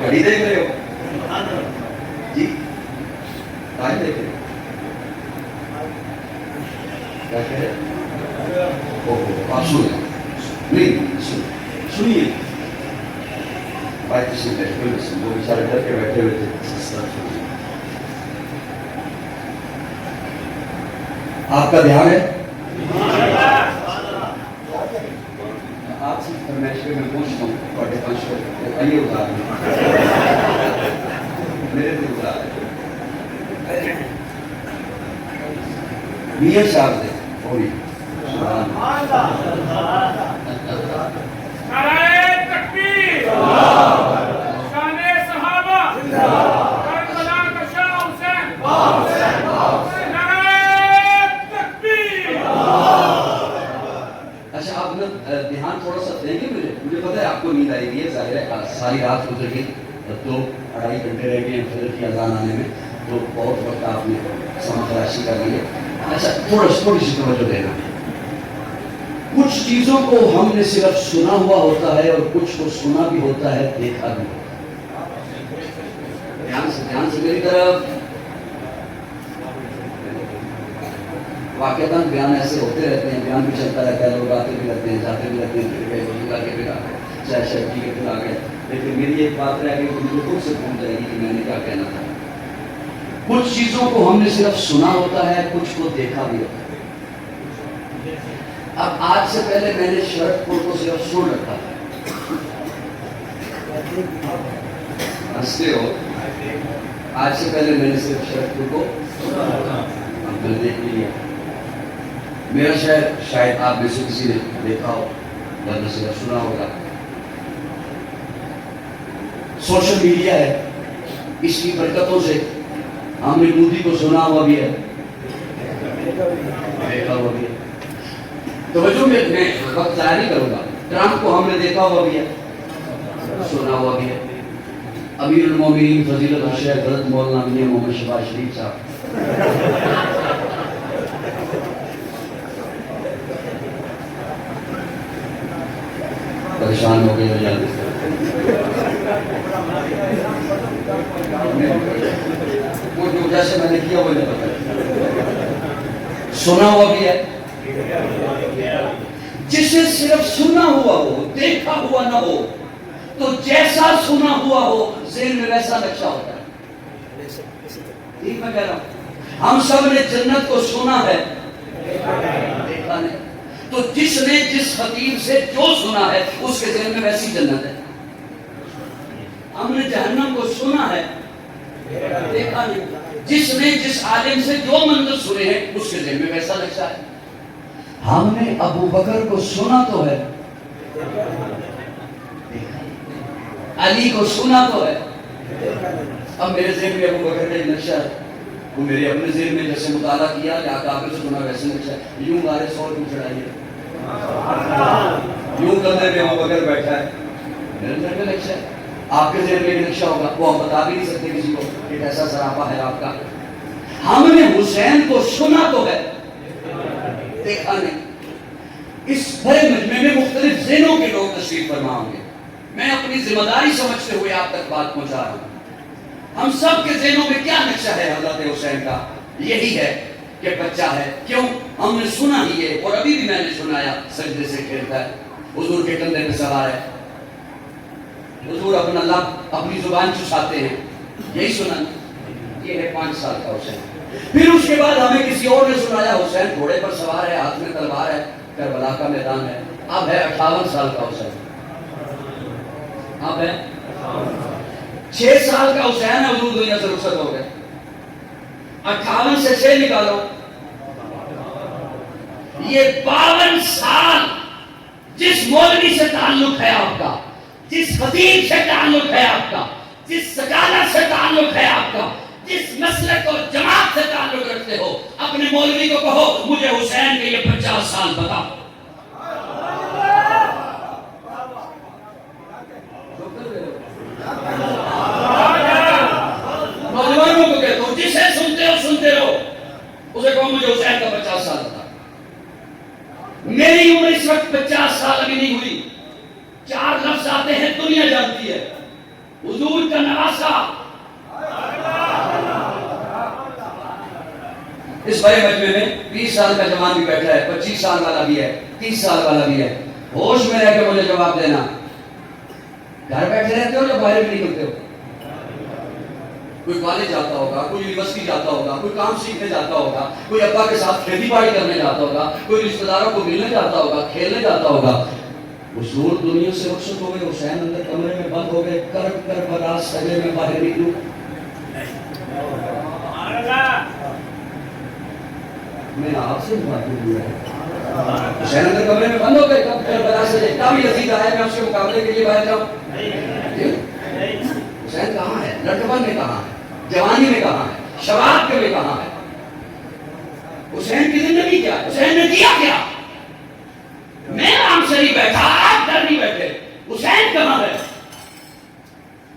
گھڑی دیکھ رہے ہو جی، ٹائم دیکھ رہے ہو کیا کہہ رہے؟ آپ سنیے بھائی کسی وہ بیچارے ڈر کے بیٹھے ہوئے تھے۔ آپ کا دھیان ہے؟ آپ سے فرمائش پہ میں پوچھتا ہوں بڑے پنچ کو آئیے اتار میرے دل اتار میاں صاحب سے تھوڑی اچھا آپ دھیان تھوڑا سا دیں گے مجھے پتا ہے آپ کو نیند آئی ہوئی ہے، ظاہر ہے ساری رات گزر گئی، 2-2.5 گھنٹے رہ گئے ہیں فجر کی اذان آنے میں، تو بہت وقت آپ نے سمجھ تلاشی کر لی ہے۔ اچھا تھوڑی سی توجہ دینا، کچھ چیزوں کو ہم نے صرف سنا ہوا ہوتا ہے اور کچھ کو سنا بھی ہوتا ہے، دیکھا بھی ہوتا ہے۔ دھیان سے میری طرف، واقعتاً بیان ایسے ہوتے رہتے ہیں، بیان بھی چلتا رہتا ہے، لوگ آتے بھی رہتے ہیں، جاتے بھی رہتے ہیں، پھر گئے وضو کر کے پھر آ گئے، چاہے شہر کی کے پھر آ گئے، لیکن میری ایک بات رہ گئی تو مجھے خود سے پوچھ جائے گی کہ میں نے کیا کہنا تھا۔ کچھ چیزوں کو ہم نے صرف سنا ہوتا ہے، کچھ کو دیکھا بھی ہوتا ہے۔ اب آج سے پہلے میں نے شرط پور کو صرف سن رکھا تھا، ہنستے ہو، آج سے پہلے میں نے صرف شرط پور کو اب میں دیکھ لیا، میرا شہر شاید آپ میں سے کسی نے دیکھا ہو یا میں صرف سنا ہوگا۔ سوشل میڈیا ہے، اس کی برکتوں سے ہم نے مودی کو سنا ہوا بھی ہے، دیکھا ہوا بھی ہے۔ توجہ میں وقت ضائع نہیں کروں گا، ٹرمپ کو ہم نے دیکھا ہوا بھی ہے، سنا ہوا بھی ہے۔ امیر المومنین فضیلت الشیخ حضرت مولانا میاں محمد شہباز شریف صاحب پریشان ہو گئے وہ جو جیسے میں نے کیا وہ نہیں پتا، سنا ہوا بھی ہے۔ جسے صرف سنا ہوا ہو، دیکھا ہوا نہ ہو، تو جیسا سنا ہوا ہو ذہن میں ویسا نقشہ ہوتا ہے۔ ٹھیک میں کہہ رہا ہوں، ہم سب نے جنت کو سنا ہے، دیکھا نہیں۔ تو جس نے جس خطیب سے جو سنا ہے اس کے ذہن میں ویسی جنت ہے۔ ہم نے جہنم کو سنا ہے، دیکھا نہیں۔ جس نے جس عالم سے جو منظر سنے ہیں اس کے ذہن میں ویسا نقشہ ہے۔ ہم نے ابو بکر کو سنا تو ہے، علی کو سنا تو ہے، اب میرے ذہن میں ابو بکر کا نقشہ ہے، وہ میرے اپنے ذہن میں جیسے مطالعہ کیا یا کافر سے سنا ویسے نقشہ ہے۔ یوں مارے 100 کیوں چڑھائیے، یوں کندھے پہ ابو بکر بیٹھا ہے، میرے ذہن میں نقشہ ہے، آپ کے ذہن میں نقشہ ہوگا، وہ ہم بتا بھی نہیں سکتے کسی کو کہ کیسا سراپا ہے آپ کا۔ ہم نے حسین کو سنا تو ہے، دیکھا نہیں۔ اس بڑے مجمع میں مختلف ذہنوں کے لوگ تشریف فرما ہوں گے، میں اپنی ذمہ داری سمجھتے ہوئے آپ تک بات پہنچا رہا ہوں۔ ہم سب کے ذہنوں میں کیا نقشہ ہے حضرت حسین کا؟ یہی ہے کہ بچہ ہے، کیوں؟ ہم نے سنا ہی ہے، اور ابھی بھی میں نے سنایا، سجدے سے کھیلتا ہے، حضور کے کندھے پہ سوار ہے، حضور اپنا لب اپنی زبان چساتے ہیں، یہی سنا۔ یہ ہے 5 سال کا حسین۔ پھر اس کے بعد ہمیں کسی اور نے سنایا حسین گھوڑے پر سوار ہے، ہاتھ میں تلوار ہے، کربلا کا میدان ہے۔ اب ہے 58 سال کا حسین، اب ہے 6 سال کا حسین ہے، حضور دنیا سے رخصت ہو گئے۔ 58 سے 6 نکالو، یہ 52 سال جس مولوی سے تعلق ہے آپ کا، جس خطیب سے تعلق ہے آپ کا، جس سکالر سے تعلق ہے آپ کا، جس مسلک اور جماعت سے تعلق رکھتے ہو، اپنے مولوی کو کہو مجھے حسین کے یہ 50 سال بتا۔ نوجوانوں کو کہتا ہوں جسے سنتے رہو، اسے کہو مجھے حسین کا 50 سال بتا۔ میری عمر اس وقت 50 سال ابھی نہیں ہوئی، 4 لفظ آتے ہیں دنیا جانتی ہے، حضور کا نواسا۔ اس بڑے مجمع میں 20 سال کا جوان بھی بیٹھا ہے، 25 سال والا بھی ہے، 30 سال والا بھی ہے۔ ہوش میں رہ کے مجھے جواب دینا، گھر بیٹھے رہتے ہو یا باہر بھی نکلتے ہو؟ کوئی کالج جاتا ہوگا, کوئی یونیورسٹی جاتا ہوگا, کوئی کام سیکھنے جاتا ہوگا, کوئی ابا کے ساتھ کھیتی باڑی کرنے جاتا ہوگا, کوئی رشتہ داروں کو ملنے جاتا ہوگا, کھیلنے جاتا ہوگا. حضور دنیا سے رخصت ہو گئے, حسین اندر کمرے میں بند ہو گئے, کر بلا سجے میں باہر نکلوں. میں آپ سے بات کروں گا, حسین اندر کمرے میں بند ہو گئے, کر بلا سجے کیا بھی عزیز آیا میں اس کے مقابلے کے لیے باہر جاؤں. حسین کہاں ہے؟ لڑکپن میں کہاں ہے؟ جوانی میں کہاں ہے؟ شباب کے میں کہاں ہے؟ حسین کی زندگی کیا ہے؟ حسین نے کیا کیا؟ میں آرام سے نہیں بیٹھا, آپ ڈر نہیں بیٹھے. حسین کہاں ہے؟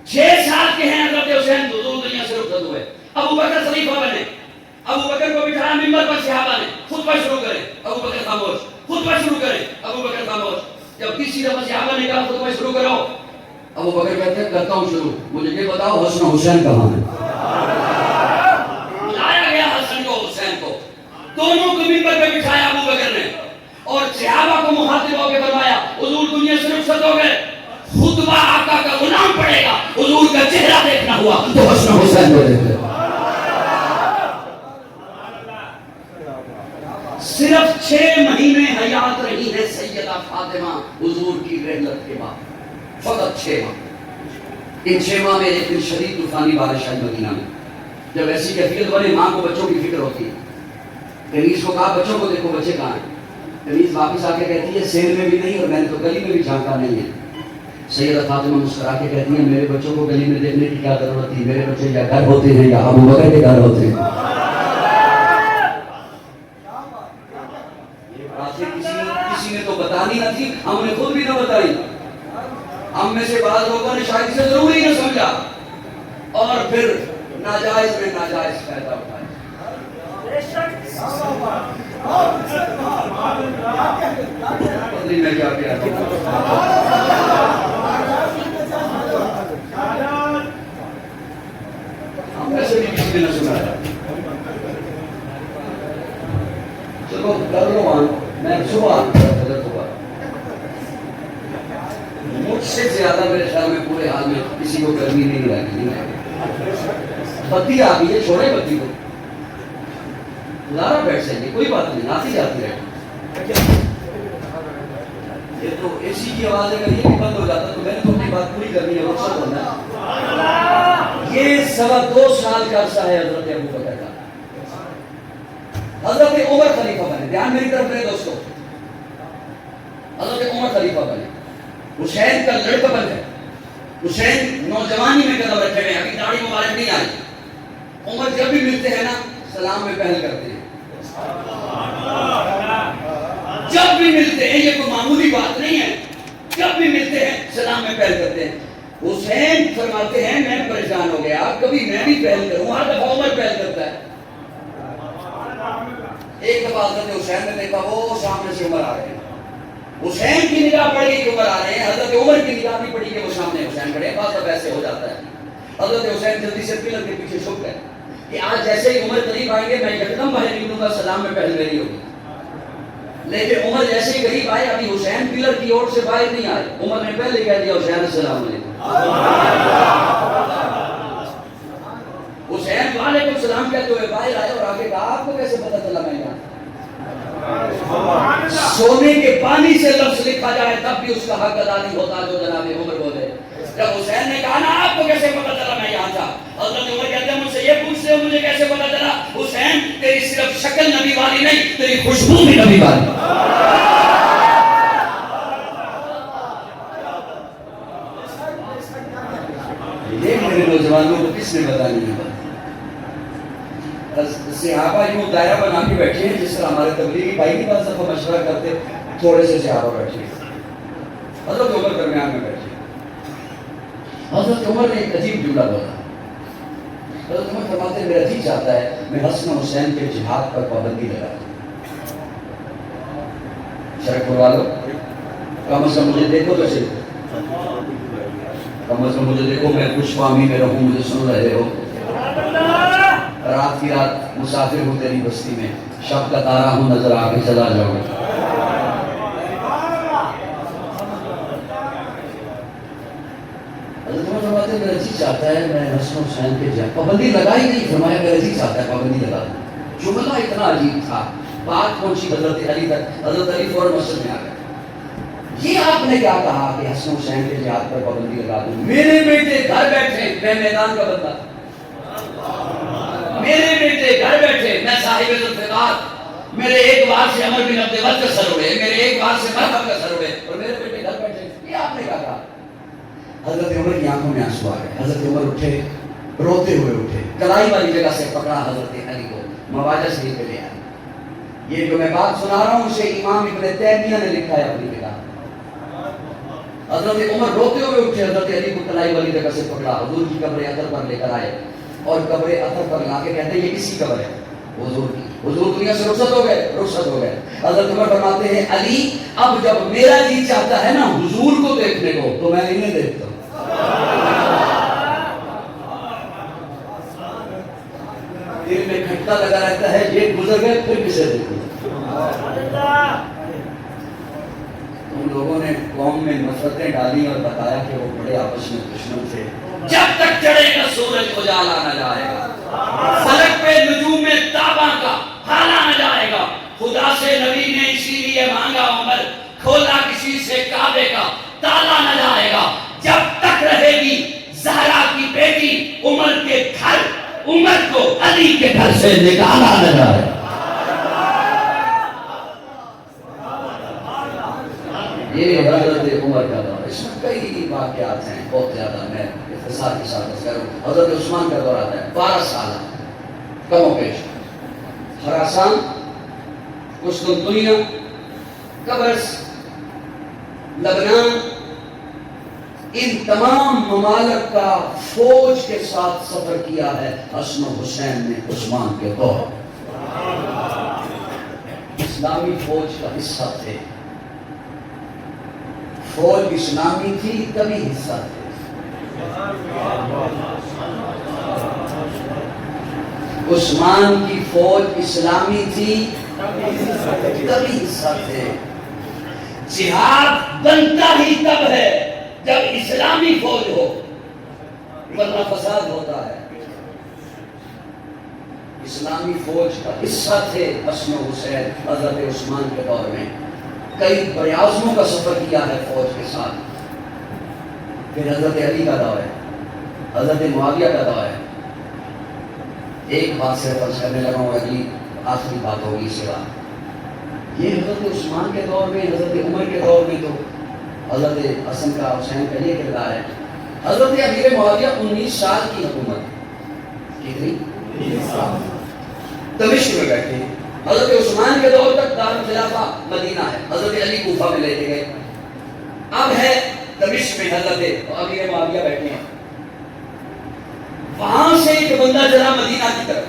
6 سال کے ہیں حضرت حسین, حضور دنیا سے رخصت ہوئے. ابو بکر خلیفہ بنے, ابو بکر کو بٹھایا منبر پر, صحابہ نے خطبہ شروع کرے, ابو بکر خاموش, خطبہ شروع کرے, ابو بکر خاموش. جب تیسری دفعہ صحابہ نے کہا خطبہ شروع کرو, ابو بکر کہتے ہیں کرتا ہوں شروع, مجھے یہ بتاؤ حسن حسین کہاں ہے؟ بلایا گیا حسن کو, حسین کو, دونوں کو منبر پہ بٹھایا ابو بکر نے, اور صحابہ کو مخاطب ہو کے فرمایا حضور دنیا سے رخصت ہو گئے, خطبہ آقا کا غلام پڑے گا, حضور کا چہرہ دیکھنا ہوا تو حسن حسین کو دیکھتے. صرف 6 مہینے حیات رہی ہے سیدہ فاطمہ حضور کی رحلت کے بعد, فقط 6 ماہ. ان 6 ماہ میں ایک دن شدید طوفانی بارش آئی مدینہ میں. جب ایسی کیفیت بنے, ماں کو بچوں کی فکر ہوتی ہے. کنیز کو کہا بچوں کو دیکھو بچے کہاں ہیں. کنیز واپس آ کے کہتی ہے سیر میں بھی نہیں, اور میں نے تو گلی میں بھی جھانکا نہیں ہے. سیدہ فاطمہ مسکرا کے کہتی ہیں میرے بچوں کو گلی میں دیکھنے کی کیا ضرورت تھی, میرے بچے یا گھر ہوتے ہیں یا ابو بکر کے گھر ہوتے ہیں. کسی نے تو بتانی نہ تھی, ہم نے خود بھی نہ بتائی. ہم میں سے بعض لوگوں نے شاید اسے ضروری نہ سمجھا, اور پھر ناجائز میں ناجائز فائدہ اٹھایا. میں کیا کہہ رہا ہوں, ہم میں سے بھی کسی نے نہ سنا. چلو کر لو مان, میں صبح حضرت ہوا, مجھ سے زیادہ میرے خیال میں پورے حال میں کسی کو گرمی نہیں لگی. بتی آ گئی ہے, چھوڑے بتی کو, لارا بیٹھ سکے کوئی بات نہیں, آتی جاتی رہے. یہ تو اے سی کی آواز اگر یہ بھی بند ہو جاتا تو میں نے تو اپنی بات پوری کرنی ہے, رخصت ہونا ہے. یہ 2.25 سال کا عرصہ ہے حضرت ابو بکر کا. حضرت عمر خلیفہ بنے, دھیان میری طرف رہے دوستو, حضرت عمر خلیفہ بنے. حسین کا لڑکا بن ہے, حسین نوجوانی میں قدم رکھے ہوئے, ابھی داڑھی مبارک نہیں آئی. عمر جب بھی ملتے ہیں نا سلام میں پہل کرتے ہیں, جب بھی ملتے ہیں, یہ کوئی معمولی بات نہیں ہے, جب بھی ملتے ہیں سلام میں پہل کرتے ہیں. حسین فرماتے ہیں میں پریشان ہو گیا, کبھی میں بھی پہل کروں, ہر دفعہ عمر پہل کرتا ہے. ایک دفعہ حضرت حسین نے دیکھا وہ سامنے سے عمر آ رہے ہیں, حسین کی نگاہ پڑی کہ عمر آ رہے ہیں, حضرت عمر کی نگاہ بھی پڑی کہ وہ سامنے حسین کھڑے ہیں. بات اب ایسے ہو جاتا ہے, حضرت حسین جلدی سے پلر کے پیچھے چھپ گئے کہ آج جیسے ہی عمر قریب آئیں گے میں یکدم باہر نکلوں گا, سلام میں پہل میری ہوگی. لیکن عمر جیسے ہی قریب آئے, ابھی حسین پلر کی اوٹ سے باہر نہیں آئے, عمر نے پہلے کہہ دیا حسین السلام علیکم. حسین وعلیکم السلام کہتے ہوئے باہر آئے اور آگے کہا آپ کو کیسے پتہ چلا میں یہاں؟ سونے کے پانی سے لفظ لکھا جائے تب بھی اس کا حق ادا نہیں ہوتا جو جناب عمر بولے. جب حسین نے کہا نا آپ کو کیسے پتہ چلا میں یہاں تھا, حضرت عمر کہتے ہیں مجھ سے یہ پوچھتے ہو مجھے کیسے پتہ چلا. حسین تیری صرف شکل نبی والی نہیں, تیری خوشبو بھی نبی والی. یہ میرے نوجوانوں کو کس نے بتانی ہے. صحابہ یوں دائرہ بنا کے بیٹھے ہیں جس طرح ہمارے تبلیغی بھائی بھی بعض دفعہ مشورہ کرتے, تھوڑے سے صحابہ بیٹھے, حضرت عمر درمیان میں بیٹھے. حضرت عمر نے ایک عجیب جملہ بولا. حضرت عمر فرماتے ہیں میرا جی چاہتا ہے میں حسن حسین کے جہاد پر پابندی لگا دوں. شرک کروا لو, کم از کم مجھے دیکھو تو صحیح, کم از کم مجھے دیکھو, میں خوش فہمی میں رہوں, مجھے سن رہے ہو. رات کی رات مسافر ہوں تیری بستی میں, شب کا تارا ہوں نظر آ کے چلا جاؤ. حضرت عمر فرماتے فرماتے میرا جی چاہتا ہے میں حسن حسین کے جا پابندی لگائی نہیں، فرمایا میرا جی چاہتا ہے پابندی لگا دوں. جملہ اتنا عجیب تھا. بات پہنچی حضرت علی تک، حضرت علی فوراً مسجد میں آ گئے. یہ آپ نے کیا کہا کہ حسن حسین کے جہاد پر پابندی لگا دوں؟ میرے بیٹے گھر بیٹھے، میں میدان کا بندہ، میرے بیٹے گھر بیٹھے، میں صاحب ذوالفقار، میرے ایک بار سے عمر بن عبد الود کا سر اڑے، میرے ایک بار سے مرحب کا سر اڑے، اور میرے بیٹے گھر بیٹھے. یہ آپ نے کیا کہا؟ حضرت عمر کی آنکھوں میں آنسو آ گئے. حضرت عمر اٹھے، روتے ہوئے اٹھے، کلائی والی جگہ سے پکڑا حضرت علی کو، مواجہ شریف پہ لے آئے. یہ جو میں بات سنا رہا ہوں اسے امام ابن تیمیہ نے لکھا ہے اپنی کتاب. حضرت عمر روتے ہوئے اٹھے، حضرت علی کو کلائی والی جگہ سے پکڑا، حضور کی قبر اطہر پر لے کر آئے اور قبر اطہر پر لا کے کہتے ہیں یہ کس کی قبر ہے؟ حضور کی. حضور دنیا سے رخصت ہو گئے. حضرت عمر فرماتے ہیں علی اب جب میرا جی چاہتا ہے نا حضور کو دیکھنے کو تو میں انہیں دیکھتا ہوں. دل میں کھٹکا لگا رہتا ہے یہ گزر گئے پھر کسے دیکھوں. ان لوگوں نے قوم میں نفرتیں ڈالی اور بتایا کہ وہ بڑے آپس میں دشمن تھے. جب تک چڑھے گا سورج اجالا نہ جائے گا، فلک پہ نجوم میں تاباں کا حالا نہ جائے گا. خدا سے نبی نے اسی لیے مانگا عمر، کھولا کسی سے کعبے کا تالا نہ جائے گا. جب تک رہے گی زہرا کی بیٹی عمر کے گھر، عمر کو علی کے گھر سے نکالا نہ جائے گا. یہ حضرت عمر کا دور. اس میں کئی واقعات ہیں بہت زیادہ، میں اختصار کے ساتھ کروں. حضرت عثمان کا دور آتا ہے، 12 سال کم و بیش. خراسان، قسطنطنیہ، قبرص، لبنان، ان تمام ممالک کا فوج کے ساتھ سفر کیا ہے حسن و حسین نے عثمان کے دور. اسلامی فوج کا حصہ تھے، فوج اسلامی تھی تبھی حصہ تھے. عثمان کی فوج اسلامی تھی تبھی حصہ تھے. جہاد بنتا ہی تب ہے جب اسلامی فوج ہو، ورنہ فساد ہوتا ہے. اسلامی فوج کا حصہ تھے حسن و حسین حضرت عثمان کے دور میں. کئی بریاضموں کا سفر کیا ہے فوج کے ساتھ. پھر حضرت علی کا دور ہے، حضرت معاویہ کا دور ہے. ایک بات سے فرض کرنے لگا ہوں، اگلی آخری بات ہوگی اس کے بعد. یہ حضرت عثمان کے دور میں، حضرت عمر کے دور میں تو حضرت حسن کا حسین کا یہ کردار ہے. حضرت امیر معاویہ 19 سال کی حکومت، کتنی؟ دمشق میں بیٹھے. حضرت عثمان کے دور تک دارالخلافہ مدینہ ہے، حضرت علی کوفہ میں لے کے گئے. اب ہے دمشق میں حضرت امیر معاویہ بیٹھے ہیں. وہاں سے ایک بندہ چلا مدینہ کی طرف.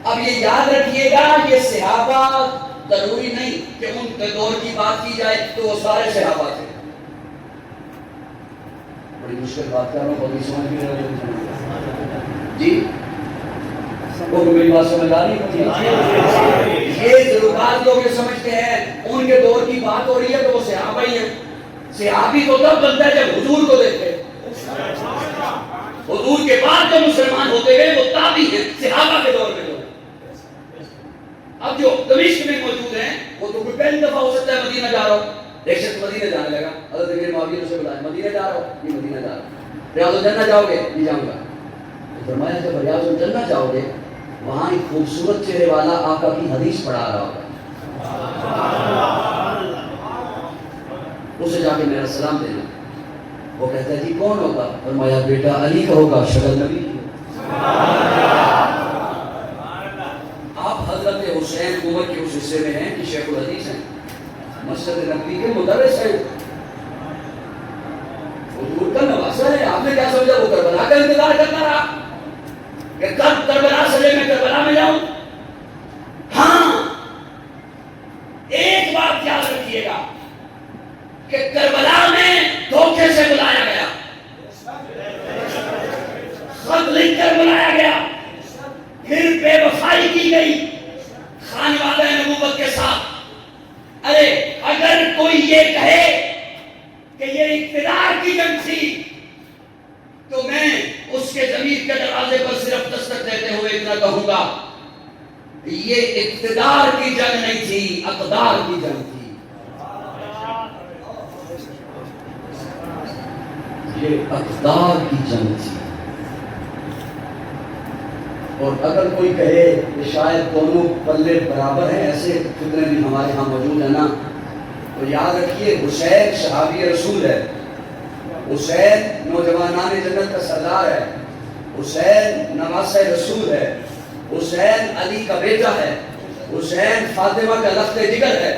اب یہ یاد رکھیے گا یہ صحابہ ضروری نہیں کہ ان کے دور کی بات کی جائے تو وہ سارے صحابہ تھے. بڑی مشکل بات کر رہا ہوں، بہت سمجھ بھی رہے جی. وہ میری بات سمجھ آ رہی ہے؟ یہ ضرورات لوگ یہ سمجھتے ہیں ان کے دور کی بات ہو رہی ہے تو وہ صحابہ ہی ہیں. صحابی تو تب بنتا ہے جب حضور کو دیکھتے. حضور کے بعد جو مسلمان ہوتے گئے وہ تابعی ہیں صحابہ کے دور میں. اب جو دمشق میں موجود ہیں وہ تو کوئی پہلی دفعہ ہو سکتا ہے مدینہ جا رہا ہوں، ایک شخص مدینہ جانے لگا. حضرت امیر معاویہ نے اسے بلایا، مدینہ جا رہا ہوں، یہ مدینہ جا رہا ہوں. ریاض الجنہ جاؤ گے؟ نہیں جاؤں گا. تو فرمایا جب ریاض الجنہ جاؤ گے وہاں ایک خوبصورت چہرے والا آقا کی حدیث پڑھا رہا ہوگا، اسے جا کے میرا سلام دینا. وہ کہتا ہے جی کون ہوگا؟ فرمایا بیٹا علی کا ہوگا، شکل نبی کی. آپ حضرت حسین عمر کے اس حصے میں ہیں کہ شیخ الحدیث ہیں، مسجد نبوی کے مدرس ہیں، حضور کا نواسہ ہے. آپ نے کیا سمجھا وہ کربلا کا انتظار کرتا رہا کہ کب کربلا سجے میں کربلا میں جاؤں؟ ہاں ایک بات یاد رکھیے گا کہ کربلا میں دھوکے سے بلایا گیا، خط لکھ کر بلایا گیا، پھر بے وفائی کی گئی خانوادہ نبوت کے ساتھ. ارے اگر کوئی یہ کہے کہ یہ اقتدار کی جنگ تھی اس کے ضمیر کے دروازے پر صرف دستک دیتے ہوئے اتنا کہوں گا، یہ اقتدار کی جنگ نہیں تھی، اقدار کی جنگ تھی۔ یہ اقدار کی جنگ تھی۔ اور اگر کوئی کہے کہ شاید دونوں پلے برابر ہیں، ایسے فتنے بھی ہمارے ہاں موجود ہیں نا، تو یاد رکھیے حسین صحابی رسول ہے، حسین نوجوانان جنت کا سردار ہے، حسین نواسہ رسول ہے، حسین علی کا بیٹا ہے، حسین فاطمہ کا لخت جگر ہے۔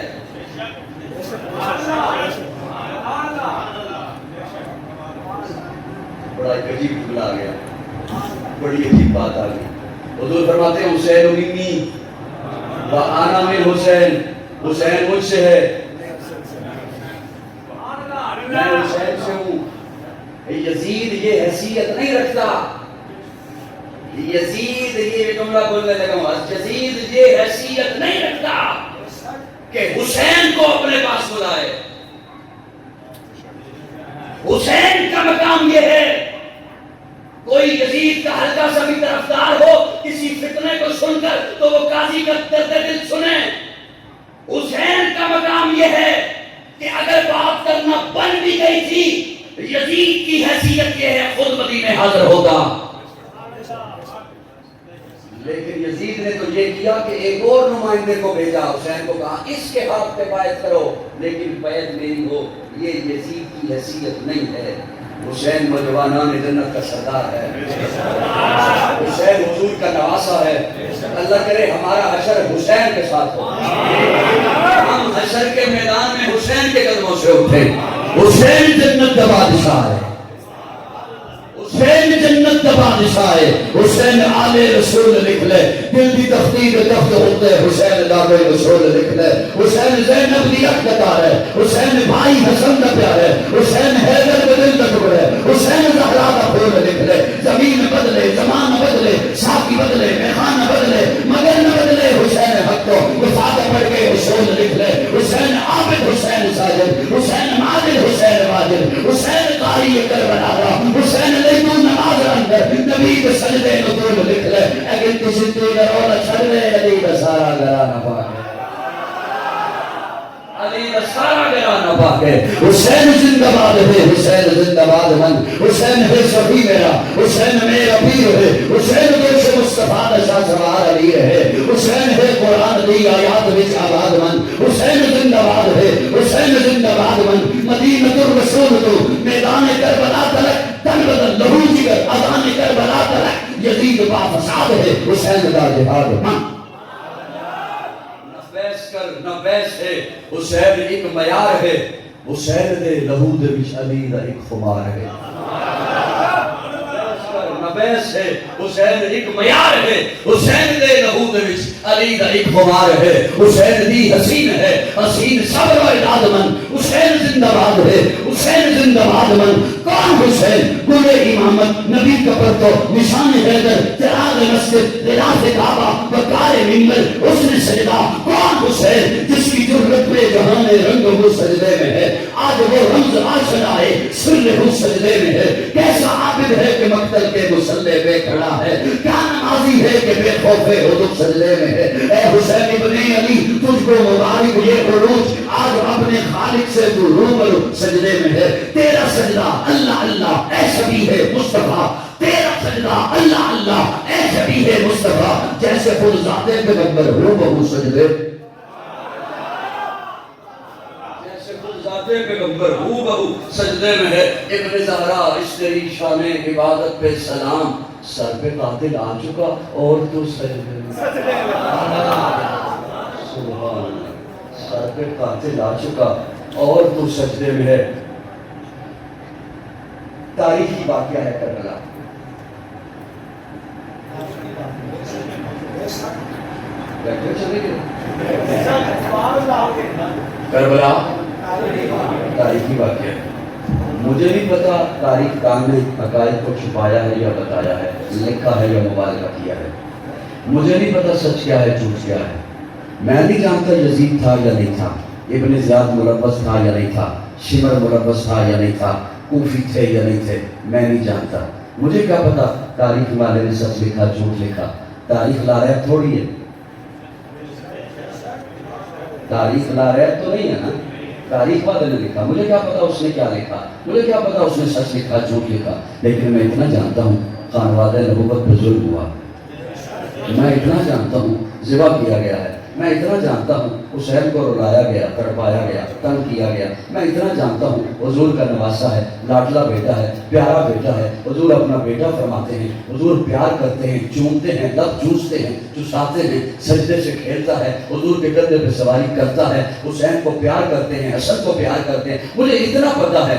بڑا عجیب جملہ آ گیا، بڑی عجیب بات آ گئی۔ حضور فرماتے ہیں حسین منی وانا من حسین، حسین مجھ سے ہے، میں حسین سے ہوں۔ یزید یہ حیثیت نہیں رکھتا، یزید یہ جملہ بولنے لگا ہوں، یزید یہ حیثیت نہیں رکھتا کہ حسین کو اپنے پاس بلائے۔ حسین کا مقام یہ ہے، کوئی یزید کا ہلکا سا بھی طرفدار ہو کسی فتنے کو سن کر تو وہ قاضی کا درد دل سنے۔ حسین کا مقام یہ ہے کہ اگر بات کرنا بن بھی گئی تھی، یزید کی حیثیت یہ ہے خود مدینے حاضر ہوگا۔ لیکن یزید نے تو یہ کیا کہ ایک اور نمائندے کو بھیجا، حسین کو کہا اس کے ہاتھ پہ بیعت کرو، لیکن بیعت میری ہو۔ یہ یزید کی حیثیت نہیں ہے، حسین نوجوانان جنت کا سردار ہے، حسین حضور کا نواسہ ہے۔ اللہ کرے ہمارا حشر حسین کے ساتھ ہو، ہم حشر کے میدان میں حسین کے قدموں سے اٹھے۔ حسین جنت کا بادشاہ ہے، حسین جنت کا بادشاہ ہے۔ حسین آل رسول لکھ لے، دل کی تفتیق تخت ہوتے حسین داد رسول لکھ لے۔ حسین زینب دی اقتدار ہے، حسین بھائی حسن کا پیار ہے، حسین حیدر کے دل کا ٹکڑ ہے، حسین زہرا کا پھول لکھ لے۔ زمین بدلے، زمان بدلے، ساقی بدلے، میخانہ بدلے، مگر نہ بدلے حسین حق کو۔ وفادہ پڑھ کے حسین لکھ لے، حسین عابد، حسین ساجد، حسین ماجد، حسین واجد، حسین قاری کربلا کا، حسین لیکن نماز اندر نبی کے سجدے نطول لکھ لے۔ اگر کسی تیرے رولا چھڑ لے، علی کا سارا گرانا پاکے، علی کا سارا گرانا پاکے۔ حسین زندہ باد ہے، حسین زندہ باد من، حسین ہے شفیع میرا، حسین میرا پیر ہے، حسین دوش مصطفیٰ دا شاہ سوار علی ہے، حسین ہے قرآن دی آیات وچ آباد من، حسین زندہ باد ہے، حسین زندہ باد من۔ مدینہ الرسول تو میدان کربلا تلک تن بدل لہو جگر، اذان کربلا تلک یزید با فساد ہے، حسین دا جہاد من۔ نفیس کر نفیس ہے، حسین ایک معیار ہے، حسین دے لہو دے وچ علی دا ایک خمار ہے۔ نفیس ہے، حسین ایک معیار ہے، حسین دے لہو دے وچ علی دا ایک خمار ہے۔ حسین دی حسین ہے، حسین صبر و اعداد من، حسین زندہ باد ہے، حسین زندہ باد من۔ کون حسین؟ گل امامت، نبی کا پرتو، نشان حیدر، چراغ مسجد، غلاف کعبہ، وقار منبر، حسن سجدہ۔ کون حسین جس کی جرت پہ جہان رنگ وہ سجدے میں ہے؟ آج وہ رمز آشنا ہے، سر وہ سجدے میں ہے۔ کیسا عابد ہے کہ مقتل کے مسلح پہ کھڑا ہے، کیا نمازی ہے کہ بے خوف حضور سجدے میں ہے۔ اے حسین ابن علی، تجھ کو مبارک یہ عروج، آج اپنے خالق سے تو روبرو سجدے میں ہے۔ تیرا سجدہ اللہ اللہ اے شبیہ مصطفیٰ، تیرا سجدہ اللہ اللہ اے شبیہ مصطفیٰ، جیسے خود ذات پیغمبر ہو بہو سجدے، جیسے خود ذات پیغمبر ہو بہو سجدے میں ہے۔ ابن زہرا اس تیری شان عبادت پہ سلام، سر پہ قاتل آ چکا اور تو سجدے میں، سبحان اللہ، سر پہ قاتل آ چکا اور تو سجدے میں ہے۔ تاریخی واقعہ ہے کربلا، کربلا تاریخی واقعہ ہے۔ مجھے نہیں پتا تاریخ دان نے حقائق کو چھپایا ہے یا بتایا ہے، لکھا ہے یا مبالغہ کیا ہے، مجھے نہیں پتا سچ کیا ہے جھوٹ کیا ہے۔ میں نہیں جانتا یزید تھا یا نہیں تھا، ابن زیاد ملبس تھا یا نہیں تھا، شمر ملبس تھا یا نہیں تھا، کوفی تھے یا نہیں تھے میں نہیں جانتا. مجھے کیا پتا تاریخ والے نے سچ لکھا جھوٹ لکھا. تاریخ لا رہا تھوڑی ہے, تاریخ لا رہا تو نہیں ہے نا, تاریخ والے نے لکھا. مجھے کیا پتا اس نے کیا لکھا, مجھے کیا پتا اس نے سچ لکھا جھوٹ لکھا. لیکن میں اتنا جانتا ہوں خانوادہ نبوت پہ ظلم ہوا. میں اتنا جانتا ہوں ذبح کیا گیا ہے. میں اتنا جانتا ہوں حسین کو رلایا گیا, تڑپایا گیا, تنگ کیا گیا. میں اتنا جانتا ہوں حضور کا نواسا ہے, لاڈلا بیٹا ہے, پیارا بیٹا ہے. حضور اپنا بیٹا فرماتے ہیں, حضور پیار کرتے ہیں, چومتے ہیں, لب چوستے ہیں, چساتے ہیں, سجدے سے کھیلتا ہے, حضور کے گدے پہ سواری کرتا ہے. حسین کو پیار کرتے ہیں, حسن کو پیار کرتے ہیں. مجھے اتنا پتا ہے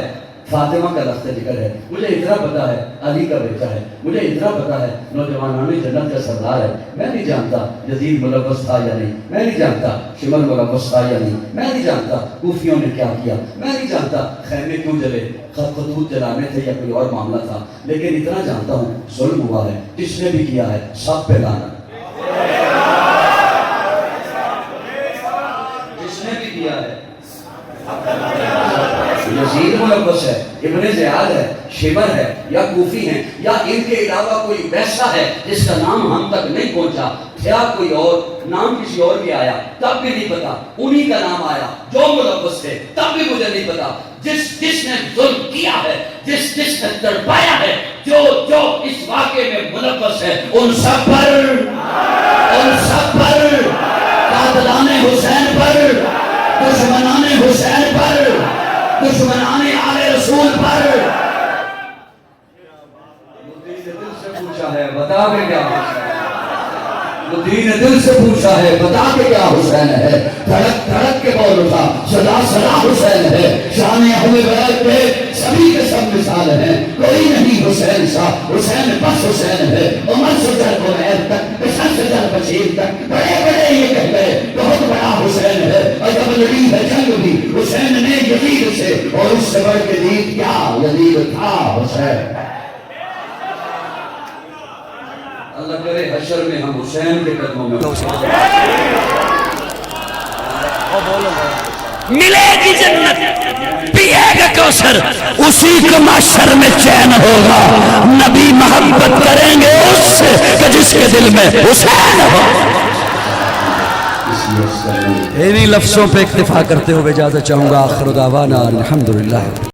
فاطمہ کا لفظ ذکر ہے. مجھے اتنا پتا ہے علی کا بیٹا ہے. مجھے اتنا پتا ہے نوجوانان جنت کا سردار ہے. میں نہیں جانتا یزید ملوث تھا یا نہیں, میں نہیں جانتا شمر ملوث تھا یا نہیں, میں نہیں جانتا کوفیوں نے کیا کیا, میں نہیں جانتا خیمے کیوں جلے, خطوط جلانے تھے یا کوئی اور معاملہ تھا. لیکن اتنا جانتا ہوں ظلم ہوا ہے. جس نے بھی کیا ہے سب پہ لعنت. جس نے بھی کیا ہے یزید ملوث ہے, ابن زیاد ہے, شمر ہے, یا کوفی ہیں, یا ان کے علاوہ کوئی ویسا ہے جس کا نام ہم تک نہیں پہنچا. یا کوئی اور نام کسی اور بھی آیا تب بھی نہیں پتا. انہی کا نام آیا جو ملوث تھے تب بھی مجھے نہیں پتا. جس نے ظلم کیا ہے, جس نے تڑپایا ہے, جو اس واقعے میں ملوث ہے, ان سب پر قاتلان حسین پر, دشمنان حسین پر, دشمنان آل رسول پر. دل سے پوچھا ہے بتا کے کیا حسین ہے. دل سے پوچھا ہے بتا کے کیا حسین ہے. دھڑک دھڑک کے بول اٹھا صدا صدا حسین ہے. شان اہل بیت کے سبھی کے سب مثال ہیں, کوئی نہیں حسین سا. حسین بس حسین ہے. عمر سے چل عمیر تک, حسن سے چل بشیر تک, بڑے بڑے یہ کہہ گئے بہت بڑا حسین ہے. اور جب لڑی ہے جنگ بھی حسین نے یزید سے, اور اس سے بڑھ کے جیت کیا یزید تھا حسین. اللہ کرے حشر میں ہم حسین کے قدموں میں ملے گی جنت, پیے گا کوثر, اسی کو محشر میں چین ہوگا. نبی محبت کریں گے اس سے کہ جس کے دل میں حسین ہو. انہی لفظوں پہ اکتفا کرتے ہوئے اجازت چاہوں گا. آخر دعوانا الحمدللہ.